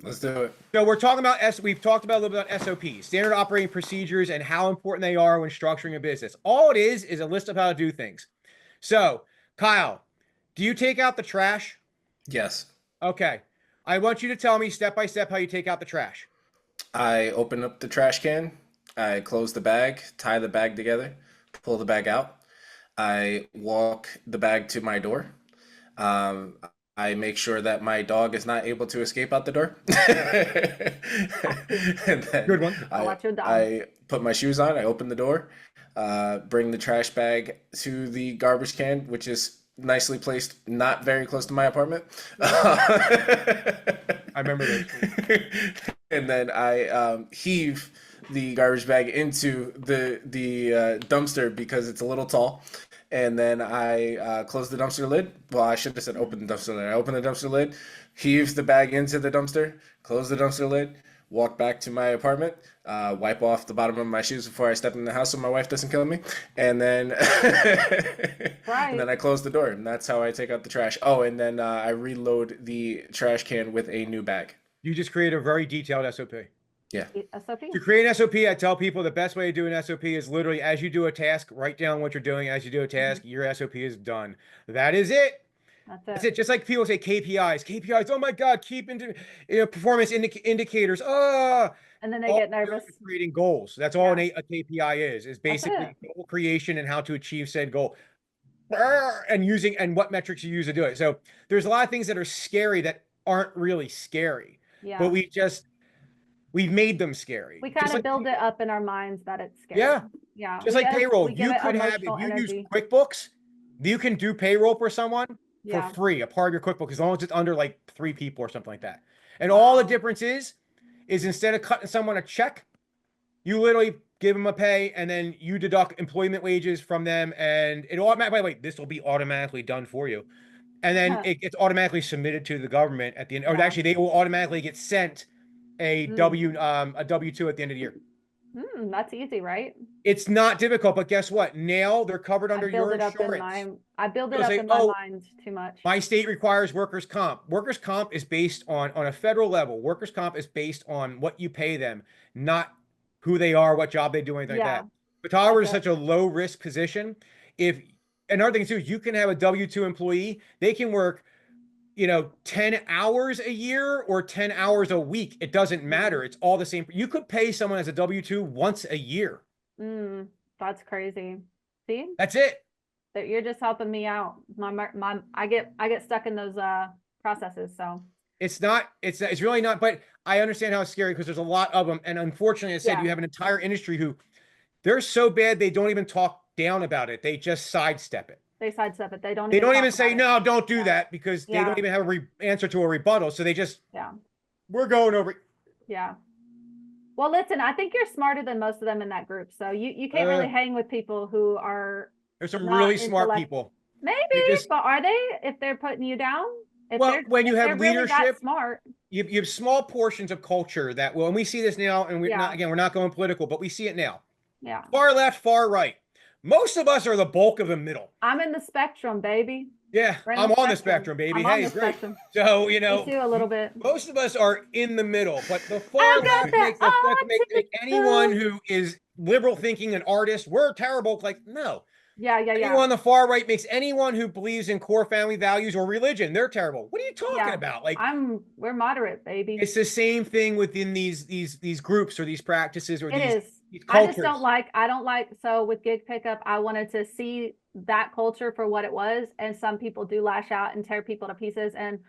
Let's do it. So we're talking about we've talked about a little bit about SOPs, standard operating procedures, and how important they are when structuring a business. All it is a list of how to do things. So, Kyle, do you take out the trash? Yes. Okay. I want you to tell me step by step how you take out the trash. I open up the trash can. I close the bag, tie the bag together, pull the bag out. I walk the bag to my door. I make sure that my dog is not able to escape out the door. And then Good one. Watch your dog. I put my shoes on. I open the door, bring the trash bag to the garbage can, which is nicely placed, not very close to my apartment. I remember those. And then I heave the garbage bag into the dumpster because it's a little tall. And then I close the dumpster lid. Well, I should have said open the dumpster lid. I open the dumpster lid, heave the bag into the dumpster, close the dumpster lid, walk back to my apartment, wipe off the bottom of my shoes before I step in the house so my wife doesn't kill me. And then Right. and then I close the door. And that's how I take out the trash. Oh, and then I reload the trash can with a new bag. You just create a very detailed SOP. Yeah. SOP. To create an SOP, I tell people the best way to do an SOP is literally as you do a task, write down what you're doing. As you do a task, your SOP is done. That is it. That's it. Just like people say KPIs. KPIs. Oh my God, keep performance indicators. And then they All get you're doing nervous. is creating goals. That's all Yeah. a KPI is basically it. goal creation and how to achieve said goal. And what metrics you use to do it. So there's a lot of things that are scary that aren't really scary, Yeah. but we've made them scary. We Just kind of like build it up in our minds that it's scary. Yeah. Yeah. Just we like give- payroll, we give you it could have, if emotional you use energy. QuickBooks, you can do payroll for someone for Yeah. free, a part of your QuickBooks, as long as it's under like 3 people or something like that. And all the Wow. difference is instead of cutting someone a check, you literally give them a pay and then you deduct employment wages from them, and it automatically, by the way, this will be automatically done for you. And then it gets automatically submitted to the government at the end, or Yeah. actually they will automatically get sent a Mm. W-2 at the end of the year. That's easy, right? It's not difficult, but guess what? Now they're covered under your insurance. I build it You'll up say, in my "Oh, mind too much. my state requires workers' comp." Workers' comp is based on a federal level. Workers' comp is based on what you pay them, not who they are, what job they do, anything like Yeah, that. Photographer is get it. such a low risk position. If another thing too, is you can have a W-2 employee, they can work, 10 hours a year or 10 hours a week. It doesn't matter. It's all the same. You could pay someone as a W-2 once a year. That's crazy. See, That's it. that you're just helping me out. I get stuck in those processes. So It's really not, but I understand how it's scary because there's a lot of them. And unfortunately, I said Yeah. you have an entire industry who they're so bad they don't even talk down about it. They just sidestep it. they sidestep it. They don't They don't even talk say, about it. no, don't do Yeah. that, because they Yeah. don't even have a answer to a rebuttal. So they just, Yeah. we're going over. Yeah. Well, listen, I think you're smarter than most of them in that group. So you can't really hang with people who are There's some not really smart intellect- people. maybe, just- but are they, if they're putting you down? If Well, they're- when you if have they're really that leadership, smart. you have small portions of culture that, well, and we see this now, and we're Yeah. not, again, we're not going political, but we see it now. Yeah. Far left, far right. Most of us are the bulk of the middle. I'm in the spectrum, baby. Yeah, We're in I'm on the spectrum, baby. I'm on Hey, the great. spectrum. So, Me too, a little bit. most of us are in the middle, but the far I've got left the makes make anyone who is liberal thinking an artist, we're terrible. Like, no. Yeah. Anyone on the far right makes anyone who believes in core family values or religion, they're terrible. What are you talking Yeah. about? Like, We're moderate, baby. it's the same thing within these groups or these practices or It these is. these I just cultures. I don't like, so with gig pickup, I wanted to see that culture for what it was. And some people do lash out and tear people to pieces. And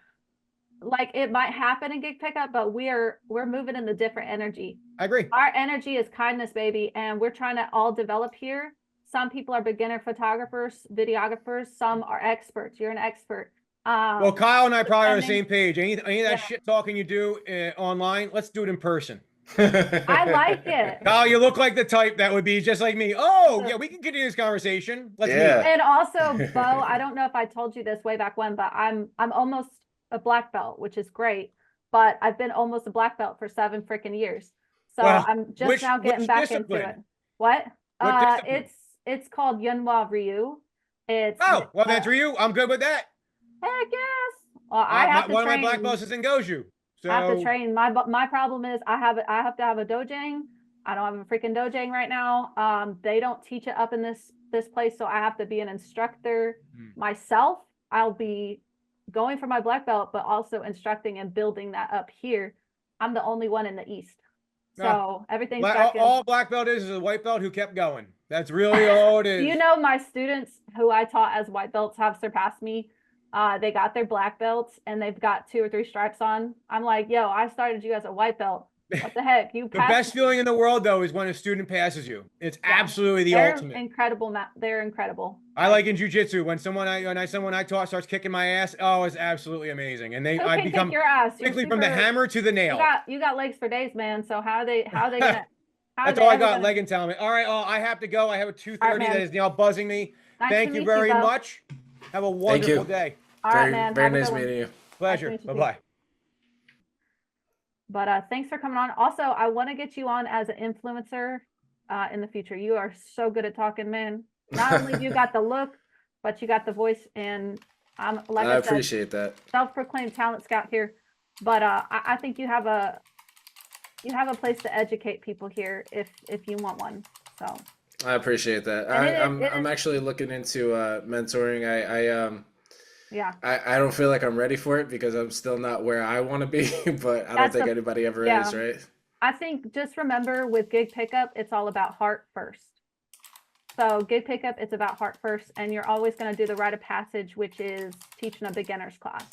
like, it might happen in gig pickup, but we're moving in the different energy. I agree. Our energy is kindness, baby. And we're trying to all develop here. Some people are beginner photographers, videographers. Some are experts. You're an expert. Well, Kyle and I probably are on the depending- same page. Any of that Yeah. shit talking you do online, let's do it in person. I like it. Kyle, you look like the type that would be just like me. Oh, yeah, we can continue this conversation. Let's Yeah. meet. And also, Bo, I don't know if I told you this way back when, but I'm almost a black belt, which is great. But I've been almost a black belt for 7 freaking years. So Well, I'm just which- now getting which back discipline? into it. What? What discipline? It's called Yunhua Ryu. It's Oh, well, that's for you. I'm good with that. heck yes. Well, I have to One of my train. black belts is in Goju. So I have to train. My problem is I have to have a dojang. I don't have a freaking dojang right now. They don't teach it up in this place, so I have to be an instructor myself. I'll be going for my black belt, but also instructing and building that up here. I'm the only one in the East, so everything's back in. all black belt is a white belt who kept going. That's really all it is. Do you know my students who I taught as white belts have surpassed me? They got their black belts and they've got 2 or 3 stripes on. I'm like, yo, I started you as a white belt. What the heck? You The passed best me. feeling in the world, though, is when a student passes you. It's absolutely the They're ultimate. incredible. They're incredible. I like in jujitsu when someone I taught starts kicking my ass. Oh, it's absolutely amazing, and Who I can become kick your ass? You're quickly from the super- hammer to the nail. You got legs for days, man. So how are they gonna? How That's are all they I ever got. gonna- Leg and telling me. All right, I have to go. I have a 2:30 All right, man. that is now buzzing me. Nice Thank to you meet very Bo. much. Have a wonderful you. day. All right, man. Very Have a nice good one. meeting you. Pleasure. meet you Bye too. bye. But thanks for coming on. Also, I want to get you on as an influencer in the future. You are so good at talking, man. Not only you got the look, but you got the voice. And I'm like I I said, appreciate that. self-proclaimed talent scout here. But I think you have a place to educate people here if you want one. So I appreciate that. And I'm actually looking into mentoring. yeah. I don't feel like I'm ready for it because I'm still not where I want to be, but I don't That's think the- anybody ever yeah. is, right? I think just remember with gig pickup, it's all about heart first. So gig pickup, it's about heart first, and you're always going to do the rite of passage, which is teaching a beginner's class.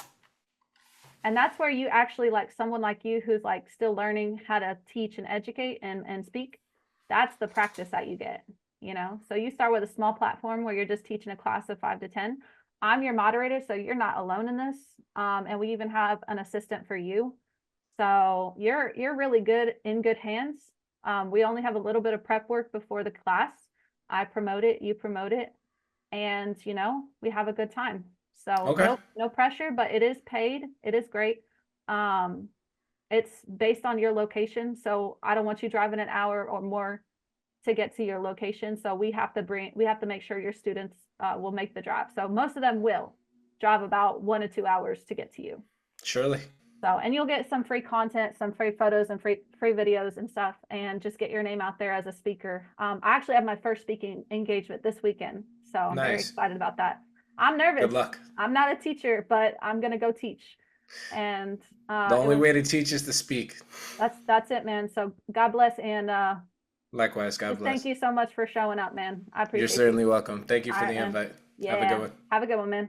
And that's where you actually, like someone like you who's like still learning how to teach and educate and speak, that's the practice that you get, you know? So you start with a small platform where you're just teaching a class of 5 to 10. I'm your moderator, so you're not alone in this. And we even have an assistant for you. So you're really good, in good hands. We only have a little bit of prep work before the class. I promote it, you promote it, and you know, we have a good time. So Okay. no pressure, but it is paid. It is great. it's based on your location. So I don't want you driving an hour or more to get to your location. So we have to make sure your students will make the drive. So most of them will drive about 1 to 2 hours to get to you. Surely. So, and you'll get some free content, some free photos and free videos and stuff, and just get your name out there as a speaker. I actually have my first speaking engagement this weekend. So I'm very Nice. excited about that. I'm nervous. Good luck. I'm not a teacher, but I'm going to go teach. And The only way to teach is to speak. that's it, man. So God bless. And Likewise, God just bless. thank you so much for showing up, man. I appreciate You're certainly welcome. Thank you for All the right, man. invite. Yeah. Have a good one. Have a good one, man.